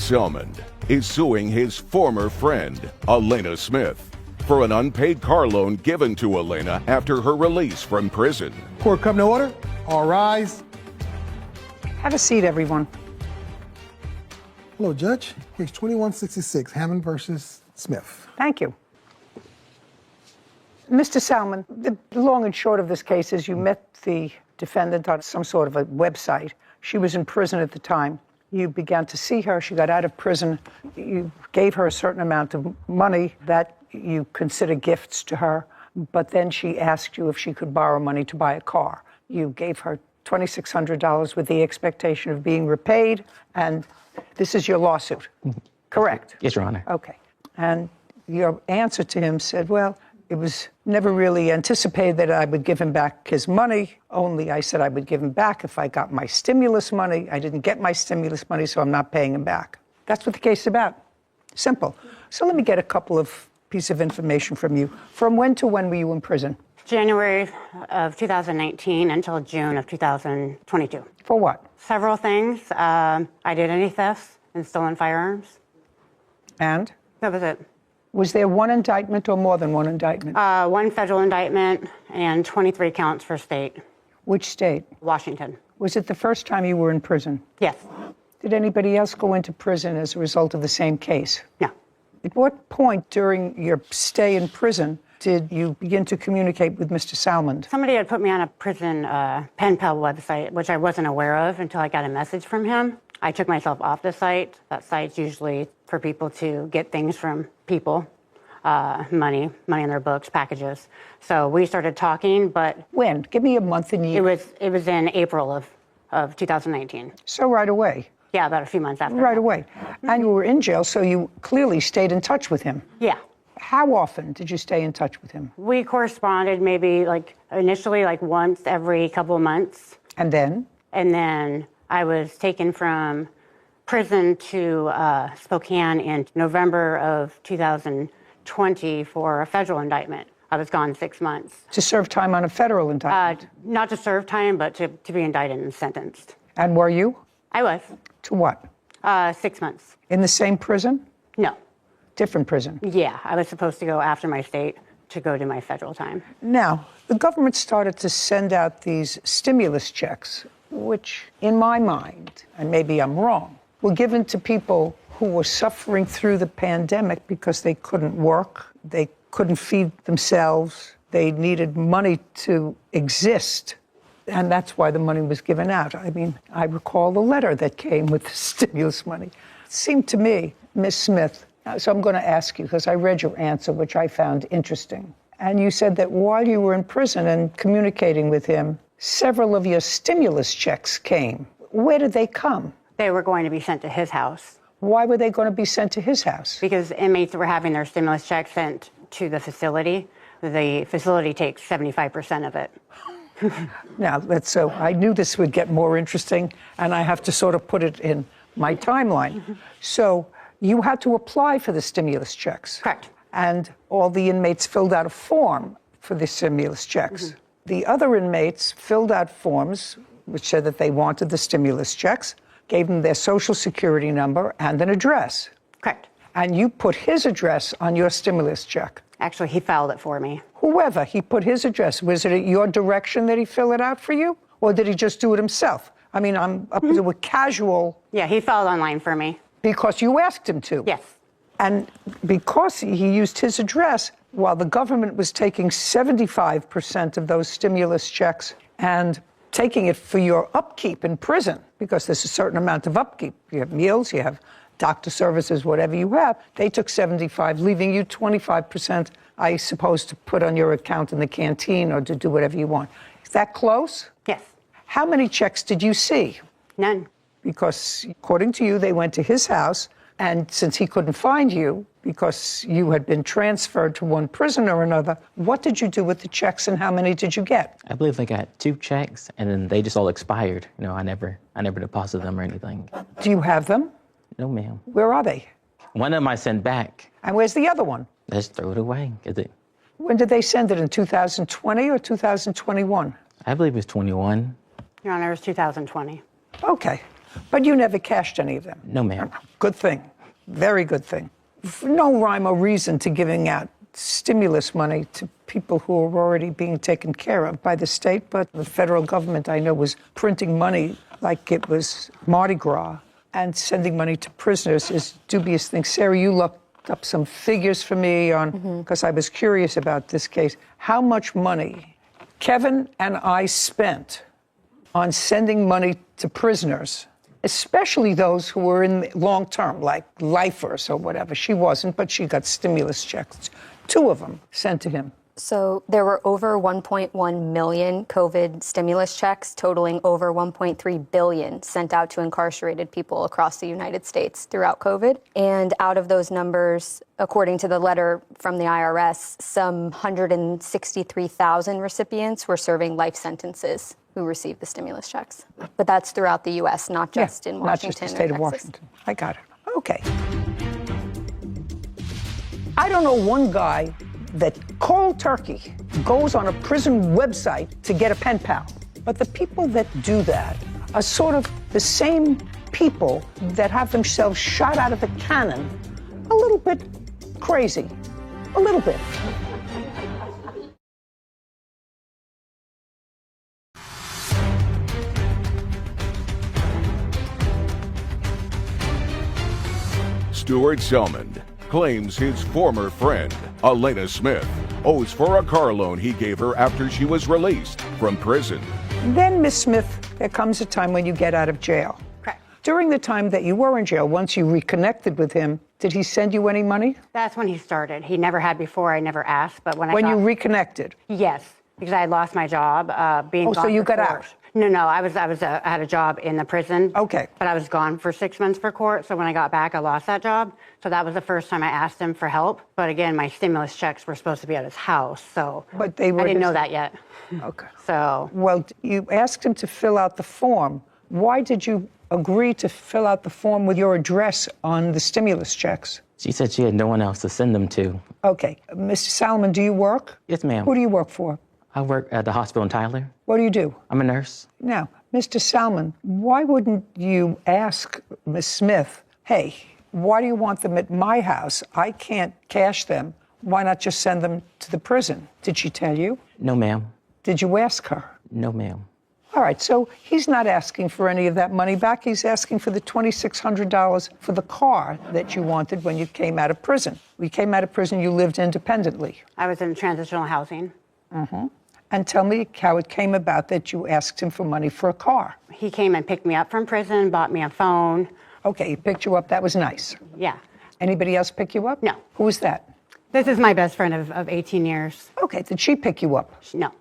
Selmond is suing his former friend, Elena Smith, for an unpaid car loan given to Elena after her release from prison. Court come to order. All rise. Have a seat, everyone. Hello, Judge. Case 2166, Hammond versus Smith. Thank you. Mr. Salmon, the long and short of this case is you met the defendant on some sort of a website. She was in prison at the time. You began to see her. She got out of prison. You gave her a certain amount of money that you consider gifts to her, but then she asked you if she could borrow money to buy a car. You gave her $2,600 with the expectation of being repaid, and this is your lawsuit, correct? Yes, Your Honor. Okay. And your answer to him said, well, it was never really anticipated that I would give him back his money, only I said I would give him back if I got my stimulus money. I didn't get my stimulus money, so I'm not paying him back. That's what the case is about. Simple. So let me get a couple of pieces of information from you. From when to when were you in prison? January of 2019 until June of 2022. For what? Several things. I did any thefts and stolen firearms. And? That was it. Was there one indictment or more than one indictment? One federal indictment and 23 counts for state. Which state? Washington. Was it the first time you were in prison? Yes. Did anybody else go into prison as a result of the same case? No. At what point during your stay in prison did you begin to communicate with Mr. Salmond? Somebody had put me on a prison pen pal website, which I wasn't aware of until I got a message from him. I took myself off the site. That site's usually for people to get things from people, money in their books, packages. So we started talking, but... When? Give me a month and year. It was in April of 2019. So right away? Yeah, about a few months after. Right away. And you were in jail, so you clearly stayed in touch with him. Yeah. How often did you stay in touch with him? We corresponded maybe initially once every couple of months. And then? And then I was taken from prison to Spokane in November of 2020 for a federal indictment. I was gone 6 months. To serve time on a federal indictment? Not to serve time, but to be indicted and sentenced. And were you? I was. To what? 6 months. In the same prison? No. Different prison? Yeah, I was supposed to go after my state to go to my federal time. Now, the government started to send out these stimulus checks, which, in my mind, and maybe I'm wrong, were given to people who were suffering through the pandemic because they couldn't work, they couldn't feed themselves, they needed money to exist. And that's why the money was given out. I mean, I recall the letter that came with the stimulus money. It seemed to me, Ms. Smith, so I'm going to ask you, because I read your answer, which I found interesting. And you said that while you were in prison and communicating with him, several of your stimulus checks came. Where did they come? They were going to be sent to his house. Why were they going to be sent to his house? Because inmates were having their stimulus checks sent to the facility. The facility takes 75% of it. Now, so I knew this would get more interesting, and I have to sort of put it in my timeline. So you had to apply for the stimulus checks. Correct. And all the inmates filled out a form for the stimulus checks. The other inmates filled out forms which said that they wanted the stimulus checks, gave them their social security number and an address. Correct. And you put his address on your stimulus check. Actually, he filed it for me. Whoever, he put his address. Was it at your direction that he filled it out for you? Or did he just do it himself? I mean, I'm up to a casual... Yeah, he filed online for me. Because you asked him to? Yes. And because he used his address, while the government was taking 75% of those stimulus checks and taking it for your upkeep in prison, because there's a certain amount of upkeep. You have meals, you have doctor services, whatever you have. They took 75, leaving you 25%, I suppose, to put on your account in the canteen or to do whatever you want. Is that close? Yes. How many checks did you see? None. Because according to you, they went to his house, and since he couldn't find you, because you had been transferred to one prison or another, what did you do with the checks and how many did you get? I believe they got 2 checks and then they just all expired. You know, I never deposited them or anything. Do you have them? No, ma'am. Where are they? One of them I sent back. And where's the other one? Just throw it away. When did they send it, in 2020 or 2021? I believe it was 21. Your Honor, it was 2020. Okay. But you never cashed any of them? No, ma'am. Good thing. Very good thing. No rhyme or reason to giving out stimulus money to people who are already being taken care of by the state, but the federal government, I know, was printing money like it was Mardi Gras, and sending money to prisoners is dubious thing. Sarah, you looked up some figures for me on, because I was curious about this case. How much money Kevin and I spent on sending money to prisoners, especially those who were in long term, like lifers or whatever. She wasn't, but she got stimulus checks, 2 of them sent to him. So there were over 1.1 million COVID stimulus checks, totaling over 1.3 billion sent out to incarcerated people across the United States throughout COVID. And out of those numbers, according to the letter from the IRS, some 163,000 recipients were serving life sentences who received the stimulus checks. But that's throughout the U.S., not just in Washington. Not just the state or of Texas. Washington. I got it. Okay. I don't know one guy that cold turkey goes on a prison website to get a pen pal. But the people that do that are sort of the same people that have themselves shot out of a cannon a little bit crazy. A little bit. Stuart Selmond claims his former friend, Elena Smith, owes for a car loan he gave her after she was released from prison. Then, Miss Smith, there comes a time when you get out of jail. Correct. During the time that you were in jail, once you reconnected with him, did he send you any money? That's when he started. He never had before. I never asked, but when you reconnected? Yes, because I had lost my job being Oh, gone so you for got court. out? No, I had a job in the prison. Okay. But I was gone for 6 months for court, so when I got back, I lost that job. So that was the first time I asked him for help. But again, my stimulus checks were supposed to be at his house, so But they were I didn't know his- that yet. Okay. So Well, you asked him to fill out the form. Why did you agree to fill out the form with your address on the stimulus checks? She said she had no one else to send them to. Okay. Mr. Salomon, do you work? Yes, ma'am. Who do you work for? I work at the hospital in Tyler. What do you do? I'm a nurse. Now, Mr. Salmon, why wouldn't you ask Ms. Smith, hey, why do you want them at my house? I can't cash them. Why not just send them to the prison? Did she tell you? No, ma'am. Did you ask her? No, ma'am. All right, so he's not asking for any of that money back. He's asking for the $2,600 for the car that you wanted when you came out of prison. When you came out of prison, you lived independently. I was in transitional housing. And tell me how it came about that you asked him for money for a car. He came and picked me up from prison, bought me a phone. Okay, he picked you up. That was nice. Yeah. Anybody else pick you up? No. Who was that? This is my best friend of 18 years. Okay, did she pick you up? No.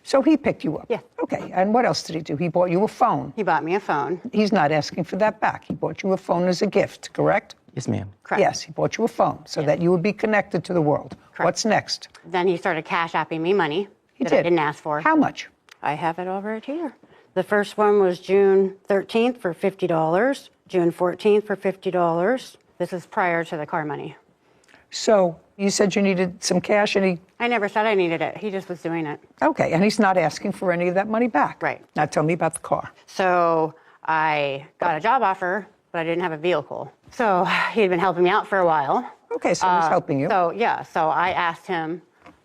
So he picked you up? Yeah. Okay, and what else did he do? He bought you a phone. He bought me a phone. He's not asking for that back. He bought you a phone as a gift, correct? Yes, ma'am. Correct. Yes, he bought you a phone so that you would be connected to the world. Correct. What's next? Then he started cash apping me money He that did. I didn't ask for. How much? I have it all right here. The first one was June 13th for $50, June 14th for $50. This is prior to the car money. So you said you needed some cash and I never said I needed it. He just was doing it. okay, and he's not asking for any of that money back. Right. Now tell me about the car. So I got a job offer, but I didn't have a vehicle. So he had been helping me out for a while. Okay, so he's helping you. So I asked him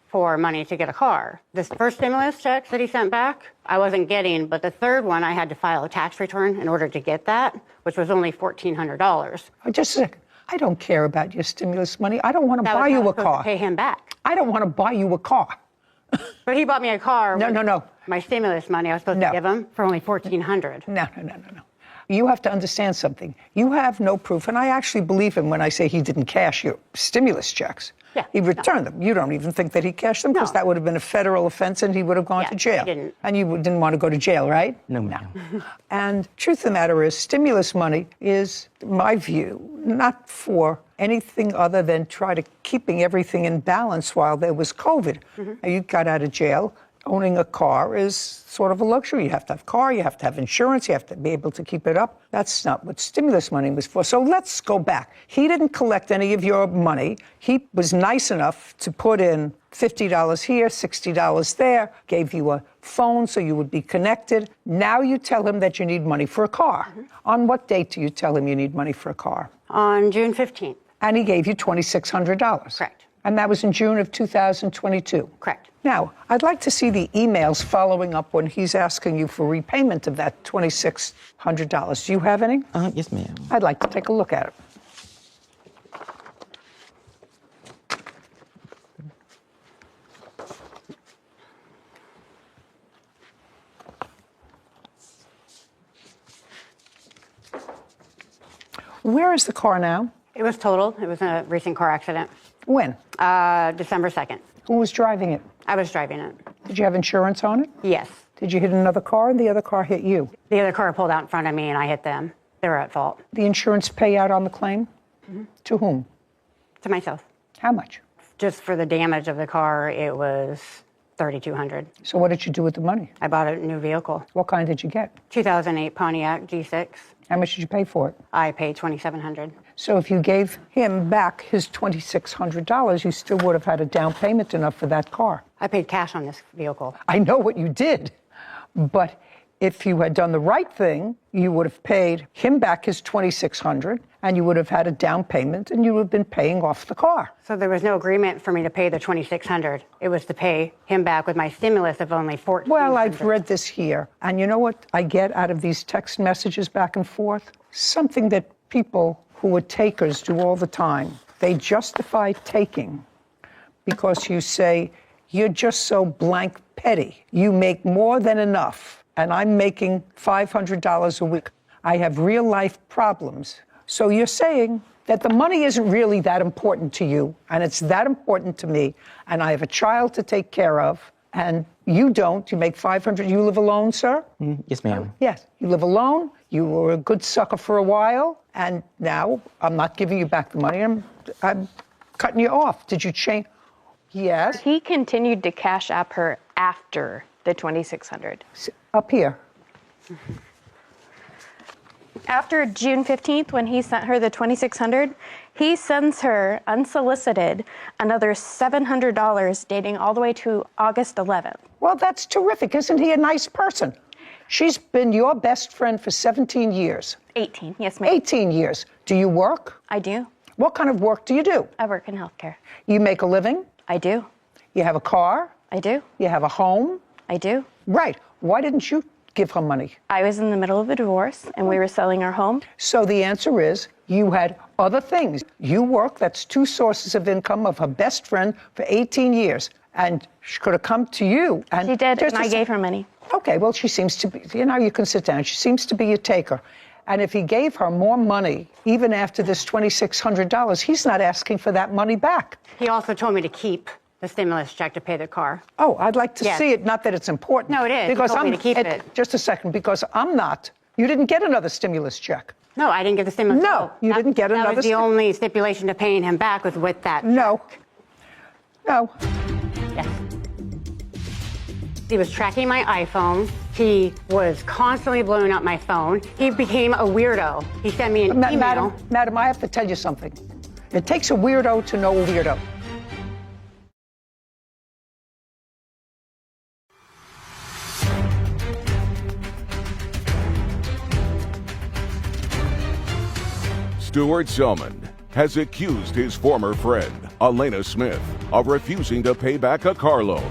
for money to get a car. This first stimulus check that he sent back, I wasn't getting, but the third one, I had to file a tax return in order to get that, which was only $1,400. Oh, just a second. I don't care about your stimulus money. I don't want to That buy was how I you a was supposed car. to pay him back. I don't want to buy you a car. But he bought me a car. No, with no, no. My stimulus money I was supposed No. to give him for only $1,400. No. You have to understand something. You have no proof, and I actually believe him when I say he didn't cash your stimulus checks. Yeah, He returned them. You don't even think that he cashed them because No. that would have been a federal offense and he would have gone Yeah, to jail. I didn't. And you didn't want to go to jail, right? No, ma'am. And truth of the matter is, stimulus money is, in my view, not for anything other than try to keeping everything in balance while there was COVID. Now, you got out of jail. owning a car is sort of a luxury. You have to have a car, you have to have insurance, you have to be able to keep it up. That's not what stimulus money was for. So let's go back. He didn't collect any of your money. He was nice enough to put in $50 here, $60 there, gave you a phone so you would be connected. Now you tell him that you need money for a car. On what date do you tell him you need money for a car? On June 15th. And he gave you $2,600. Correct. And that was in June of 2022. Correct. Now, I'd like to see the emails following up when he's asking you for repayment of that $2,600. Do you have any? Yes, ma'am. I'd like to take a look at it. Where is the car now? It was totaled. It was a recent car accident. When? December 2nd. Who was driving it? I was driving it. Did you have insurance on it? Yes. Did you hit another car and the other car hit you? The other car pulled out in front of me and I hit them. They were at fault. The insurance payout on the claim? Mm-hmm. To whom? To myself. How much? Just for the damage of the car, it was $3,200. So what did you do with the money? I bought a new vehicle. What kind did you get? 2008 Pontiac G6. How much did you pay for it? I paid $2,700. So if you gave him back his $2,600, you still would have had a down payment enough for that car. I paid cash on this vehicle. I know what you did, but if you had done the right thing, you would have paid him back his $2,600, and you would have had a down payment, and you would have been paying off the car. So there was no agreement for me to pay the $2,600. It was to pay him back with my stimulus of only $1,400. Well, I've read this here, and you know what I get out of these text messages back and forth? Something that people who are takers do all the time. They justify taking because you say, you're just so blank petty. You make more than enough, and I'm making $500 a week. I have real life problems. So you're saying that the money isn't really that important to you, and it's that important to me, and I have a child to take care of, and you don't. You make $500. You live alone, sir? Yes, ma'am. Yes. You live alone. You were a good sucker for a while, and now I'm not giving you back the money. I'm cutting you off. Did you change? Yes. He continued to cash app her after the $2,600. Up here. After June 15th, when he sent her the $2,600, he sends her unsolicited another $700 dating all the way to August 11th. Well, that's terrific. Isn't he a nice person? She's been your best friend for 17 years. 18, yes, ma'am. 18 years. Do you work? I do. What kind of work do you do? I work in healthcare. You make a living? I do. You have a car? I do. You have a home? I do. Right. Why didn't you give her money? I was in the middle of a divorce and we were selling our home. So the answer is you had other things. You work, that's two sources of income of her best friend for 18 years. And she could have come to you. And She did, just and I gave her money. Okay, well, she seems to be, you can sit down. She seems to be a taker. And if he gave her more money, even after this $2,600, he's not asking for that money back. He also told me to keep the stimulus check to pay the car. Oh, I'd like to Yes. see it. Not that it's important. No, it is. He Because told me I'm to keep it. Just a second, because I'm not. You didn't get another stimulus check. No, I didn't get the stimulus. No, you didn't get That another was the stim- only stipulation to paying him back was with that. No. No. Yes. He was tracking my iPhone. He was constantly blowing up my phone. He became a weirdo. He sent me an email. Madam, I have to tell you something. It takes a weirdo to know a weirdo. Stuart Selman has accused his former friend, Elena Smith, of refusing to pay back a car loan.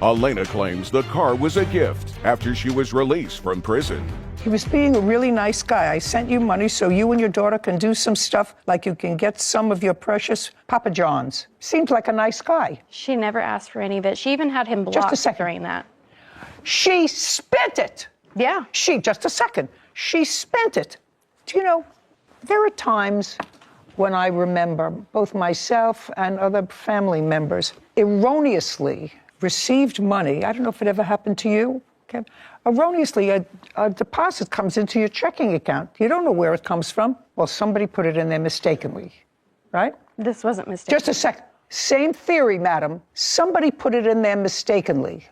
Elena claims the car was a gift after she was released from prison. He was being a really nice guy. I sent you money so you and your daughter can do some stuff, like you can get some of your precious Papa John's. Seemed like a nice guy. She never asked for any of it. She even had him Just a blocked second. during that. She spent it. Yeah. Just a second. She spent it. Do you know, there are times when I remember both myself and other family members erroneously received money. I don't know if it ever happened to you. Okay. Erroneously, a deposit comes into your checking account. You don't know where it comes from. Well, somebody put it in there mistakenly, right? This wasn't mistaken. Just a sec. Same theory, madam. Somebody put it in there mistakenly.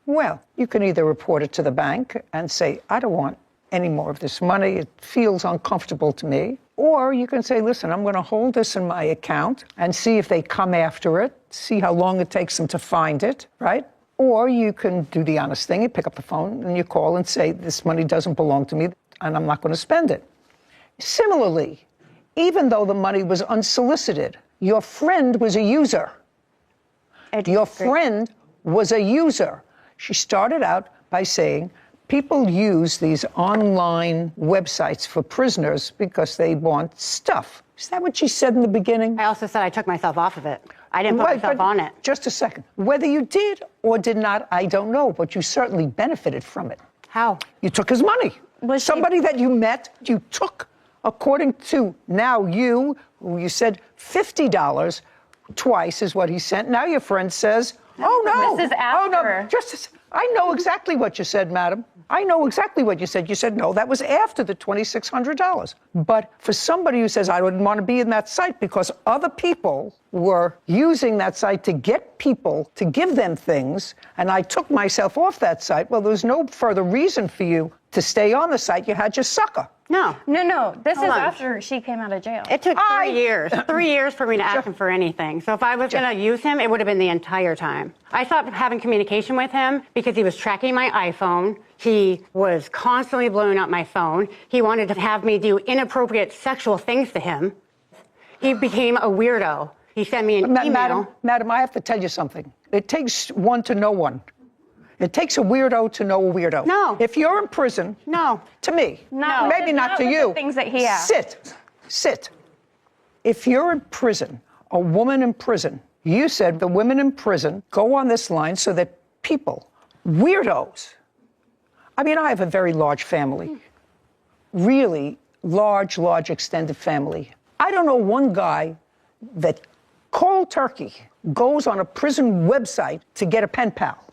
Well, you can either report it to the bank and say, I don't want any more of this money. It feels uncomfortable to me. Or you can say, listen, I'm going to hold this in my account and see if they come after it, see how long it takes them to find it, right? Or you can do the honest thing. You pick up the phone and you call and say, this money doesn't belong to me and I'm not going to spend it. Similarly, even though the money was unsolicited, your friend was a user. Your friend was a user. She started out by saying, people use these online websites for prisoners because they want stuff. Is that what she said in the beginning? I also said I took myself off of it. I didn't put myself on it. Just a second. Whether you did or did not, I don't know, but you certainly benefited from it. How? You took his money. Was somebody that you met, you took, according to now you said $50 twice is what he sent. Now your friend says, oh no. This is after. Oh no, I know exactly what you said, madam. I know exactly what you said. You said, no, that was after the $2,600. But for somebody who says, I wouldn't want to be in that site because other people were using that site to get people to give them things, and I took myself off that site, well, there's no further reason for you to stay on the site. You had your sucker. No. No. This is Hold on. after she came out of jail. It took 3 years. 3 years for me to ask him for anything. So if I was going to use him, it would have been the entire time. I stopped having communication with him because he was tracking my iPhone. He was constantly blowing up my phone. He wanted to have me do inappropriate sexual things to him. He became a weirdo. He sent me an email. Madam, I have to tell you something. It takes one to know one. It takes a weirdo to know a weirdo. No. If you're in prison, No. to me, No. maybe not to with you. the things that he asked. Sit. If you're in prison, a woman in prison, you said the women in prison go on this line so that people, weirdos. I mean, I have a very large family, really large extended family. I don't know one guy that cold turkey goes on a prison website to get a pen pal.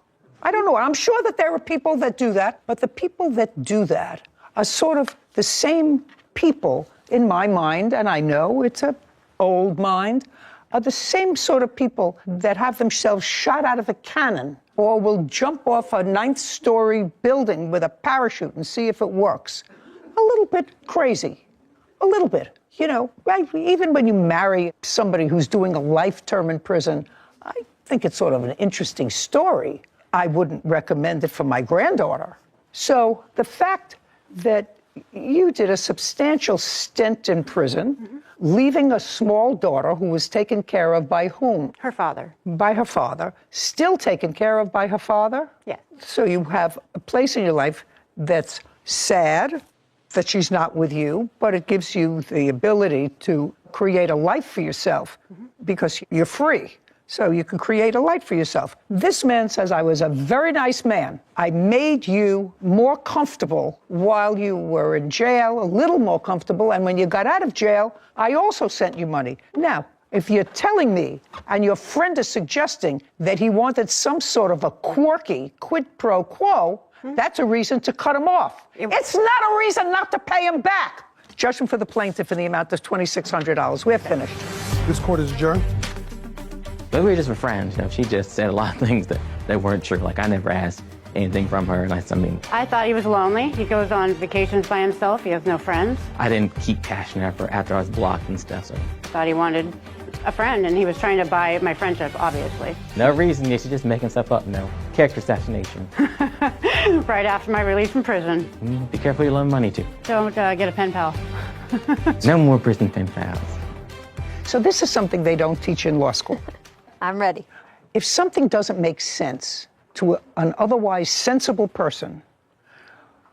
I don't know. I'm sure that there are people that do that, but the people that do that are sort of the same people in my mind, and I know it's an old mind, are the same sort of people that have themselves shot out of a cannon or will jump off a 9th-story building with a parachute and see if it works. A little bit crazy. A little bit. You know, right? Even when you marry somebody who's doing a life term in prison, I think it's sort of an interesting story. I wouldn't recommend it for my granddaughter. So the fact that you did a substantial stint in prison, leaving a small daughter who was taken care of by whom? Her father. By her father. Still taken care of by her father? Yes. So you have a place in your life that's sad that she's not with you, but it gives you the ability to create a life for yourself because you're free. So you can create a life for yourself. This man says, I was a very nice man. I made you more comfortable while you were in jail, a little more comfortable. And when you got out of jail, I also sent you money. Now, if you're telling me and your friend is suggesting that he wanted some sort of a quirky quid pro quo, that's a reason to cut him off. It's not a reason not to pay him back. Judgment for the plaintiff in the amount of $2,600. We're finished. This court is adjourned. But we were just friends. You know, she just said a lot of things that weren't true. Like, I never asked anything from her. And I I thought he was lonely. He goes on vacations by himself. He has no friends. I didn't keep cashing after I was blocked and stuff. So Thought he wanted a friend, and he was trying to buy my friendship, obviously. no reason. She's just making stuff up. No character assassination. Right after my release from prison. Be careful you loan money to. Don't get a pen pal. No more prison pen pals. So this is something they don't teach in law school. I'm ready. If something doesn't make sense to an otherwise sensible person,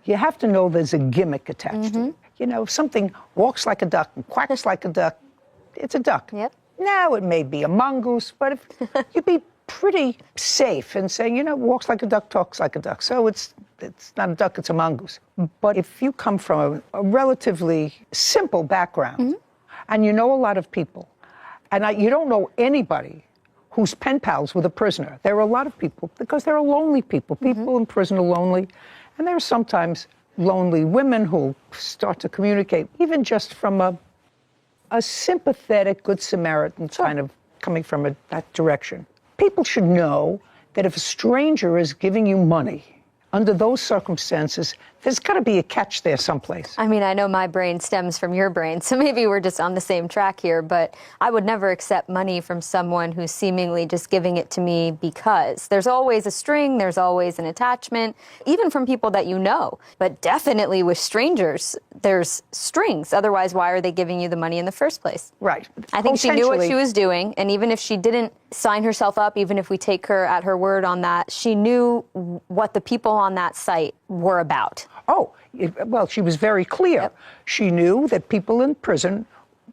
you have to know there's a gimmick attached to it. You know, if something walks like a duck and quacks like a duck, it's a duck. Yep. Now it may be a mongoose, but if you'd be pretty safe in saying, you know, walks like a duck, talks like a duck. So it's not a duck, it's a mongoose. But if you come from a relatively simple background and you know a lot of people, and you don't know anybody who's pen pals with a prisoner. There are a lot of people, because there are lonely people. People in prison are lonely. And there are sometimes lonely women who start to communicate, even just from a sympathetic Good Samaritan kind of coming from that direction. People should know that if a stranger is giving you money under those circumstances, there's got to be a catch there someplace. I mean, I know my brain stems from your brain, so maybe we're just on the same track here, but I would never accept money from someone who's seemingly just giving it to me because. There's always a string, there's always an attachment, even from people that you know. But definitely with strangers, there's strings. Otherwise, why are they giving you the money in the first place? Right. I think she knew what she was doing, and even if she didn't sign herself up, even if we take her at her word on that, she knew what the people on that site were about. Oh, well, she was very clear. Yep. She knew that people in prison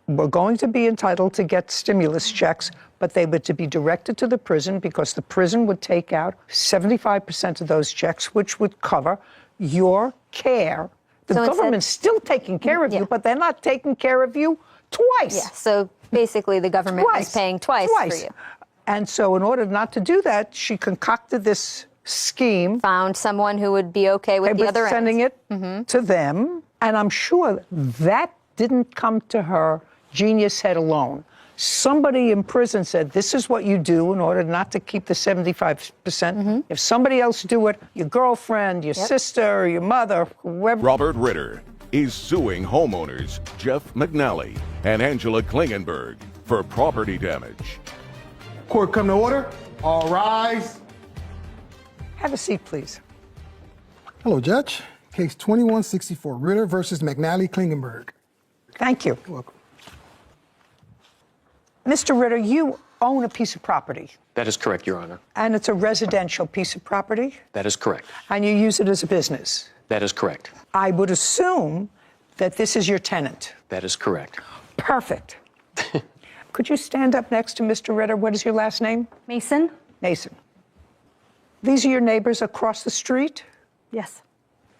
were going to be entitled to get stimulus checks, but they were to be directed to the prison because the prison would take out 75% of those checks, which would cover your care. The So government's still taking care of Yeah. you, but they're not taking care of you twice. Yeah, so basically the government is paying twice for you. And so in order not to do that, she concocted this scheme. Found someone who would be okay with the other end. Sending it to them. And I'm sure that didn't come to her genius head alone. Somebody in prison said, this is what you do in order not to keep the 75%. If somebody else do it, your girlfriend, your sister, your mother, whoever. Robert Ritter is suing homeowners Jeff McNally and Angela Klingenberg for property damage. Court come to order. All rise. Have a seat, please. Hello, Judge. Case 2164, Ritter versus McNally Klingenberg. Thank you. You're welcome. Mr. Ritter, you own a piece of property, That is correct, Your Honor. and it's a residential piece of property, That is correct. and you use it as a business. That is correct. I would assume that this is your tenant. That is correct. Perfect. Could you stand up next to Mr. Ritter? What is your last name? Mason? Mason. These are your neighbors across the street? Yes.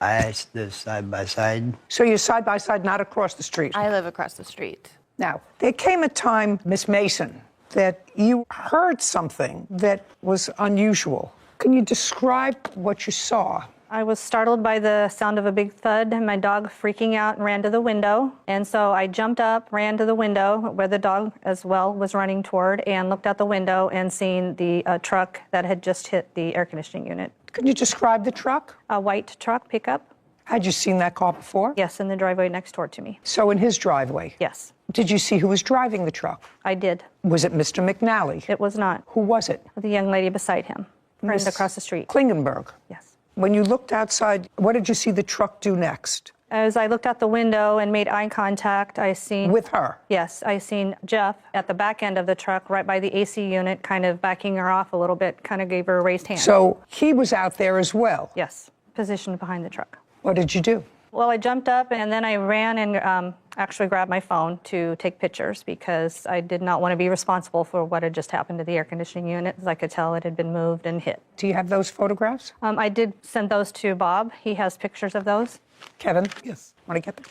I live side by side. So you're side by side, not across the street. I live across the street. Now, there came a time, Miss Mason, that you heard something that was unusual. Can you describe what you saw? I was startled by the sound of a big thud and my dog freaking out and ran to the window. And so I jumped up, ran to the window where the dog as well was running toward, and looked out the window and seen the truck that had just hit the air conditioning unit. Can you describe the truck? A white truck pickup? Had you seen that car before? Yes, in the driveway next door to me. So in his driveway? Yes, Did you see who was driving the truck? I did. Was it Mr. McNally? It was not. Who was it? The young lady beside him, friend Miss across the street. Klingenberg. Yes. When you looked outside, what did you see the truck do next? As I looked out the window and made eye contact, I seen... With her? Yes, I seen Jeff at the back end of the truck, right by the AC unit, kind of backing her off a little bit, kind of gave her a raised hand. So he was out there as well? Yes, positioned behind the truck. What did you do? Well, I jumped up and then I ran and actually grabbed my phone to take pictures because I did not want to be responsible for what had just happened to the air conditioning unit. As I could tell, it had been moved and hit. Do you have those photographs? I did send those to Bob. He has pictures of those. Kevin? Yes. Want to get them?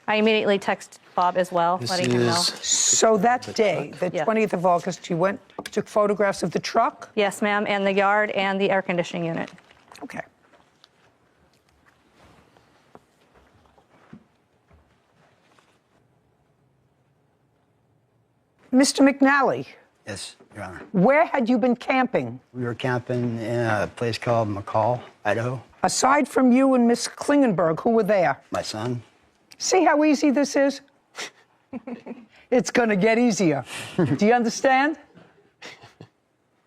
I immediately texted Bob as well, letting him know. So that day, the Yeah. 20th of August, you went, took photographs of the truck? Yes, ma'am, and the yard and the air conditioning unit. Okay. Mr. McNally, Yes, Your Honor. where had you been camping? We were camping in a place called McCall, Idaho. Aside from you and Miss Klingenberg, who were there? My son. See how easy this is? It's going to get easier. Do you understand?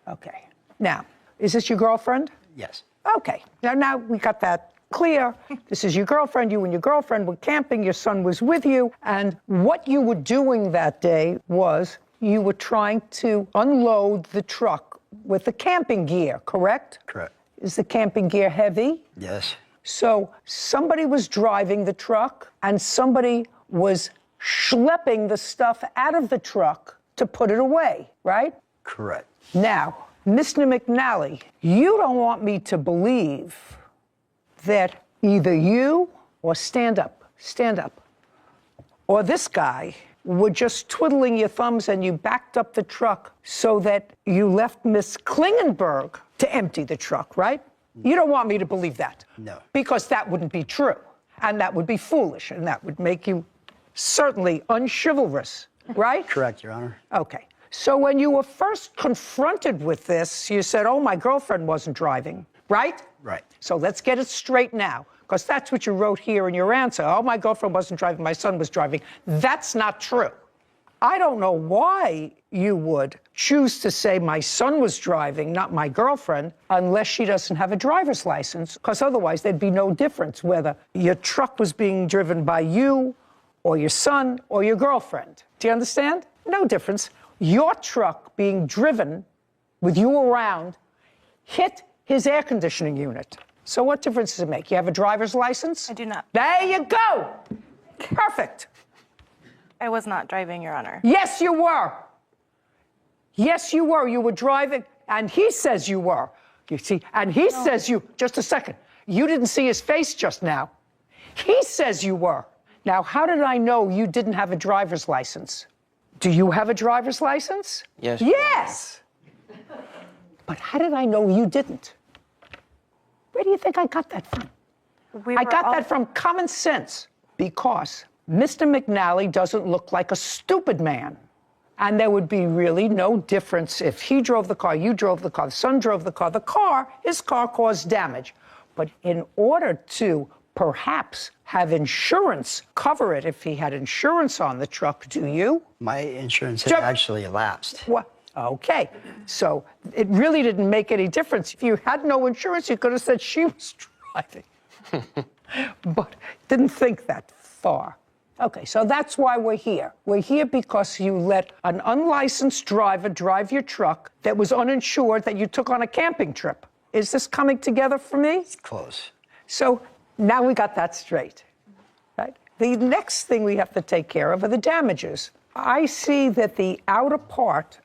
Okay. Now, is this your girlfriend? Yes. Okay. Now we got that clear. This is your girlfriend. You and your girlfriend were camping. Your son was with you. And what you were doing that day was you were trying to unload the truck with the camping gear, correct? Correct. Is the camping gear heavy? Yes. So somebody was driving the truck and somebody was schlepping the stuff out of the truck to put it away, right? Correct. Now, Mr. McNally, you don't want me to believe that either you or stand up, or this guy were just twiddling your thumbs and you backed up the truck so that you left Miss Klingenberg to empty the truck, right? You don't want me to believe that. No. Because that wouldn't be true. And that would be foolish. And that would make you certainly unchivalrous, right? Correct, Your Honor. Okay. So when you were first confronted with this, you said, oh, my girlfriend wasn't driving, right? Right. So let's get it straight now, because that's what you wrote here in your answer. Oh, my girlfriend wasn't driving, my son was driving. That's not true. I don't know why you would choose to say my son was driving, not my girlfriend, unless she doesn't have a driver's license, because otherwise there'd be no difference whether your truck was being driven by you or your son or your girlfriend. Do you understand? No difference. Your truck being driven with you around hit his air conditioning unit. So what difference does it make? You have a driver's license? I do not. There you go. Perfect. I was not driving, Your Honor. Yes, you were. Yes, you were. You were driving, and he says you were. You see, and he says you, just a second. You didn't see his face just now. He says you were. Now, how did I know you didn't have a driver's license? Do you have a driver's license? Yes. Yes. But how did I know you didn't? Where do you think I got that from? I got that from common sense, because Mr. McNally doesn't look like a stupid man. And there would be really no difference if he drove the car, you drove the car, the son drove the car, his car caused damage. But in order to perhaps have insurance cover it, if he had insurance on the truck, do you? My insurance had actually elapsed. What? Okay, so it really didn't make any difference. If you had no insurance, you could have said she was driving. But didn't think that far. Okay, so that's why we're here. We're here because you let an unlicensed driver drive your truck that was uninsured that you took on a camping trip. Is this coming together for me? It's close. So now we got that straight, right? The next thing we have to take care of are the damages. I see that the outer part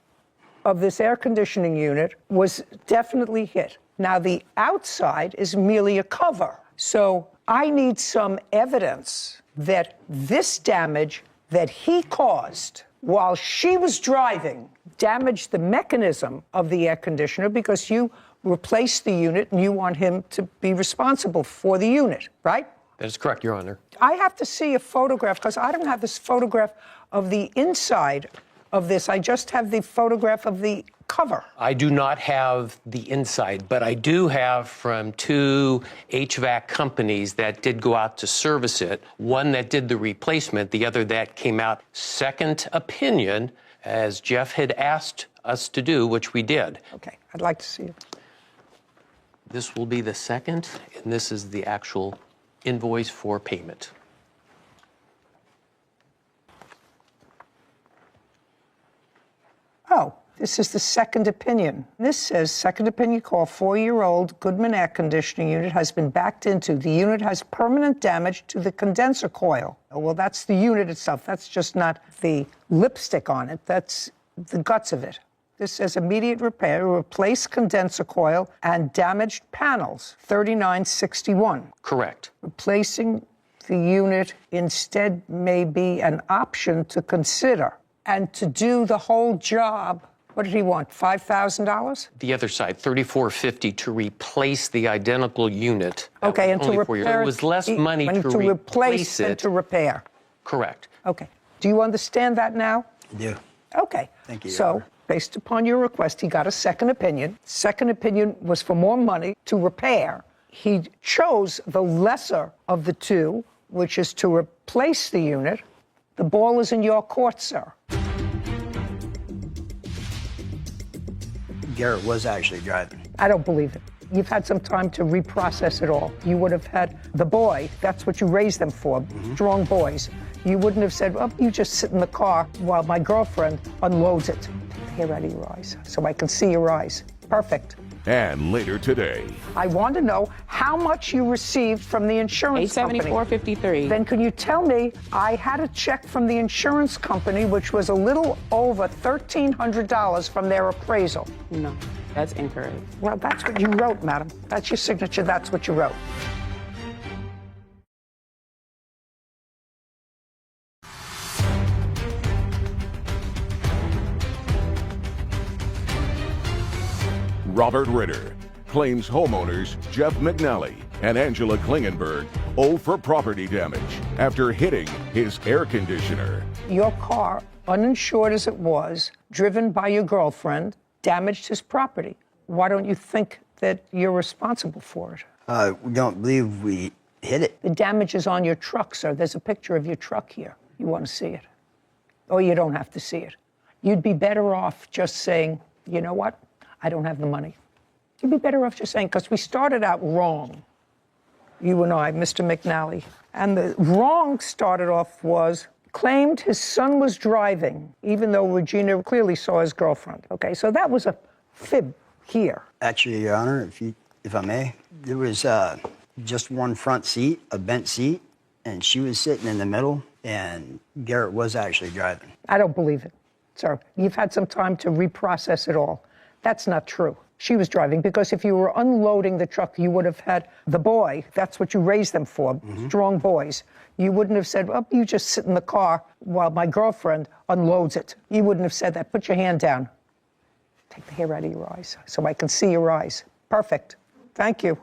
of this air conditioning unit was definitely hit. Now, the outside is merely a cover. So I need some evidence that this damage that he caused while she was driving damaged the mechanism of the air conditioner, because you replaced the unit and you want him to be responsible for the unit, right? That is correct, Your Honor. I have to see a photograph, because I don't have this photograph of the inside of this. I just have the photograph of the cover. I do not have the inside, but I do have from two HVAC companies that did go out to service it. One that did the replacement, the other that came out second opinion, as Jeff had asked us to do, which we did. Okay, I'd like to see it. This will be the second, and this is the actual invoice for payment. Oh, this is the second opinion. This says, second opinion call, 4-year-old Goodman air conditioning unit has been backed into. The unit has permanent damage to the condenser coil. Well, that's the unit itself. That's just not the lipstick on it. That's the guts of it. This says immediate repair, replace condenser coil and damaged panels, $39.61. Correct. Replacing the unit instead may be an option to consider. And to do the whole job, what did he want, $5,000? The other side, $34.50 to replace the identical unit. Okay, and to repair it was less money to replace it. and to repair. Correct. Okay. Do you understand that now? I do. Okay. Thank you, Your So, Honor. based upon your request, he got a second opinion. Second opinion was for more money to repair. He chose the lesser of the two, which is to replace the unit. The ball is in your court, sir. Garrett was actually driving. I don't believe it. You've had some time to reprocess it all. You would have had the boy, that's what you raised them for, strong boys. You wouldn't have said, well, you just sit in the car while my girlfriend unloads it. Take the hair out of your eyes so I can see your eyes. Perfect. And later today, I want to know how much you received from the insurance company. $874.53. Then can you tell me, I had a check from the insurance company, which was a little over $1,300 from their appraisal. No, that's incorrect. Well, that's what you wrote, madam. That's your signature, that's what you wrote. Robert Ritter claims homeowners Jeff McNally and Angela Klingenberg owe for property damage. after hitting his air conditioner. Your car, uninsured as it was, driven by your girlfriend, damaged his property. Why don't you think that you're responsible for it? We don't believe we hit it. The damage is on your truck, sir. There's a picture of your truck here. You want to see it? Or you don't have to see it. You'd be better off just saying, you know what? I don't have the money. You'd be better off just saying, because we started out wrong, you and I, Mr. McNally. And the wrong started off was claimed his son was driving, even though Regina clearly saw his girlfriend. Okay, so that was a fib here. Actually, Your Honor, if I may, there was just one front seat, a bent seat, and she was sitting in the middle, and Garrett was actually driving. I don't believe it, sir. You've had some time to reprocess it all. That's not true. She was driving, because if you were unloading the truck, you would have had the boy. That's what you raised them for, strong boys. You wouldn't have said, well, you just sit in the car while my girlfriend unloads it. You wouldn't have said that. Put your hand down. Take the hair out of your eyes so I can see your eyes. Perfect. Thank you.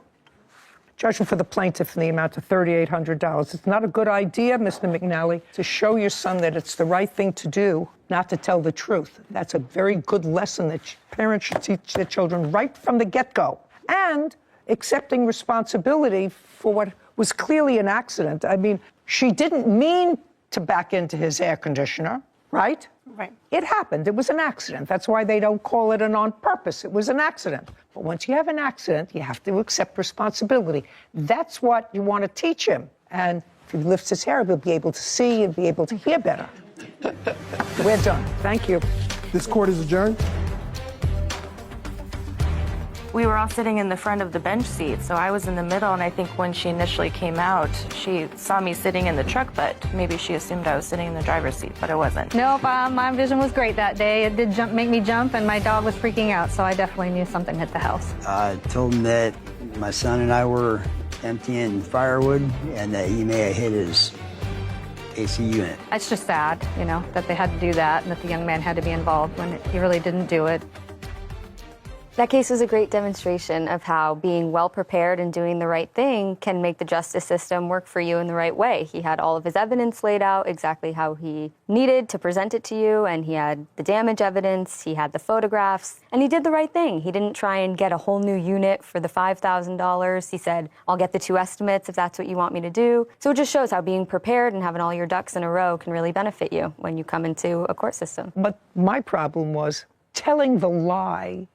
Judgment for the plaintiff in the amount of $3,800. It's not a good idea, Mr. McNally, to show your son that it's the right thing to do, not to tell the truth. That's a very good lesson that parents should teach their children right from the get-go. And accepting responsibility for what was clearly an accident. I mean, she didn't mean to back into his air conditioner, right? Right. It happened. It was an accident. That's why they don't call it an on purpose. It was an accident. But once you have an accident, you have to accept responsibility. That's what you want to teach him. And if he lifts his hair, he'll be able to see and be able to hear better. We're done. Thank you. This court is adjourned. We were all sitting in the front of the bench seat, so I was in the middle, and I think when she initially came out, she saw me sitting in the truck, but maybe she assumed I was sitting in the driver's seat, but I wasn't. Nope, my vision was great that day. It did make me jump, and my dog was freaking out, so I definitely knew something hit the house. I told him that my son and I were emptying firewood and that he may have hit his AC unit. It's just sad, you know, that they had to do that and that the young man had to be involved when he really didn't do it. That case was a great demonstration of how being well prepared and doing the right thing can make the justice system work for you in the right way. He had all of his evidence laid out exactly how he needed to present it to you, and he had the damage evidence, he had the photographs, and he did the right thing. He didn't try and get a whole new unit for the $5,000. He said, I'll get the 2 estimates if that's what you want me to do. So it just shows how being prepared and having all your ducks in a row can really benefit you when you come into a court system. But my problem was telling the lie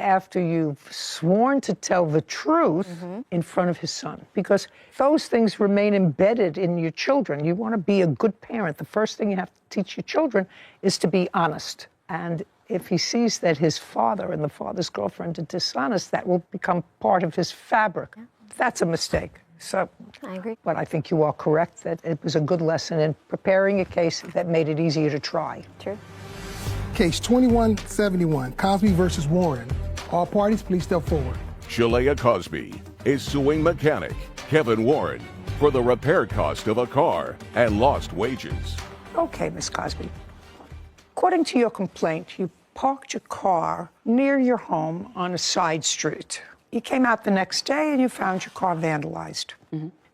after you've sworn to tell the truth in front of his son, because those things remain embedded in your children. You want to be a good parent. The first thing you have to teach your children is to be honest. And if he sees that his father and the father's girlfriend are dishonest, that will become part of his fabric. That's a mistake. So I agree. But I think you are correct that it was a good lesson in preparing a case that made it easier to try. True. Case 2171, Cosby versus Warren. All parties, please step forward. Shalea Cosby is suing mechanic Kevin Warren for the repair cost of a car and lost wages. Okay, Miss Cosby. According to your complaint, you parked your car near your home on a side street. You came out the next day and you found your car vandalized.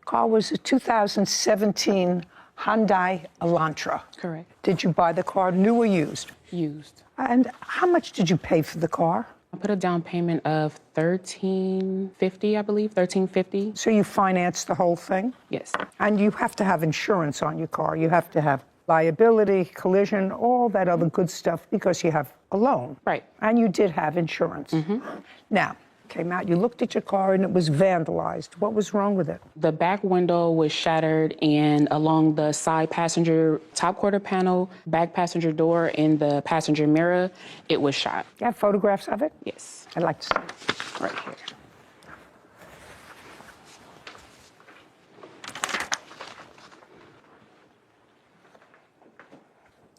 Car was a 2017 Hyundai Elantra. Correct. Did you buy the car new or used? Used. And how much did you pay for the car? I put a down payment of $1,350, I believe, $1,350. So you financed the whole thing? Yes. And you have to have insurance on your car. You have to have liability, collision, all that other good stuff because you have a loan. Right. And you did have insurance. Now, came out, you looked at your car and it was vandalized. What was wrong with it? The back window was shattered, and along the side passenger top quarter panel, back passenger door, and the passenger mirror, it was shot. You have photographs of it? Yes. I'd like to see it. Right here.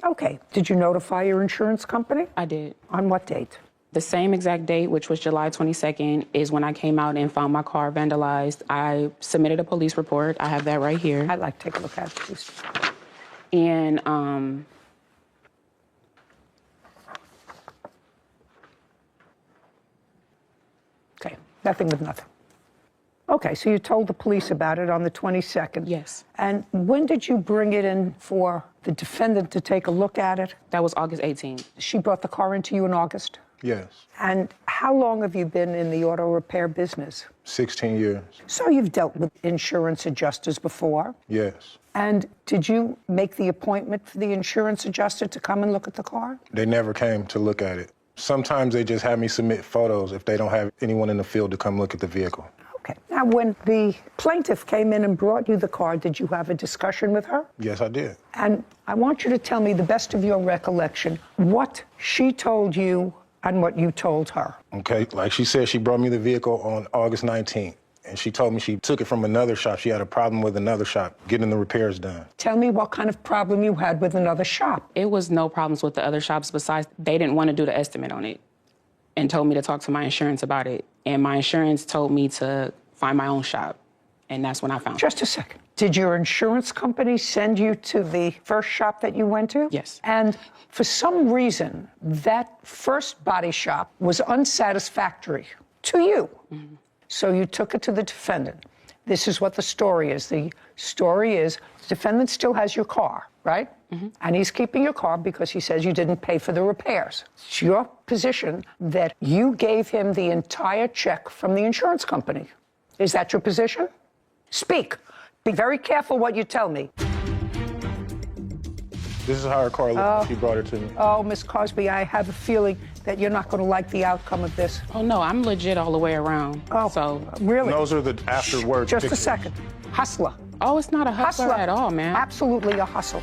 Okay. Did you notify your insurance company? I did. On what date? The same exact date, which was July 22nd, is when I came out and found my car vandalized. I submitted a police report. I have that right here. I'd like to take a look at it, please. And Okay. Nothing with nothing. Okay. Okay, so you told the police about it on the 22nd? Yes. And when did you bring it in for the defendant to take a look at it? That was August 18th. She brought the car into you in August? Yes. And how long have you been in the auto repair business? 16 years. So you've dealt with insurance adjusters before? Yes. And did you make the appointment for the insurance adjuster to come and look at the car? They never came to look at it. Sometimes they just have me submit photos if they don't have anyone in the field to come look at the vehicle. Okay. Now, when the plaintiff came in and brought you the car, did you have a discussion with her? Yes, I did. And I want you to tell me the best of your recollection, what she told you and what you told her. Okay, like she said, she brought me the vehicle on August 19th. And she told me she took it from another shop. She had a problem with another shop getting the repairs done. Tell me what kind of problem you had with another shop. It was no problems with the other shops besides they didn't want to do the estimate on it and told me to talk to my insurance about it. And my insurance told me to find my own shop. And that's when I found it. Just a second. Did your insurance company send you to the first shop that you went to? Yes. And for some reason, that first body shop was unsatisfactory to you. Mm-hmm. So you took it to the defendant. This is what the story is. The story is the defendant still has your car, right? Mm-hmm. And he's keeping your car because he says you didn't pay for the repairs. It's your position that you gave him the entire check from the insurance company. Is that your position? Speak. Be very careful what you tell me. This is how her car looked when she brought it to me. Oh, Miss Cosby, I have a feeling that you're not going to like the outcome of this. Oh, no, I'm legit all the way around. Oh, so really? And those are the afterward Just pictures. a second. Hustler. Oh, it's not a hustler at all, man. Absolutely a hustle.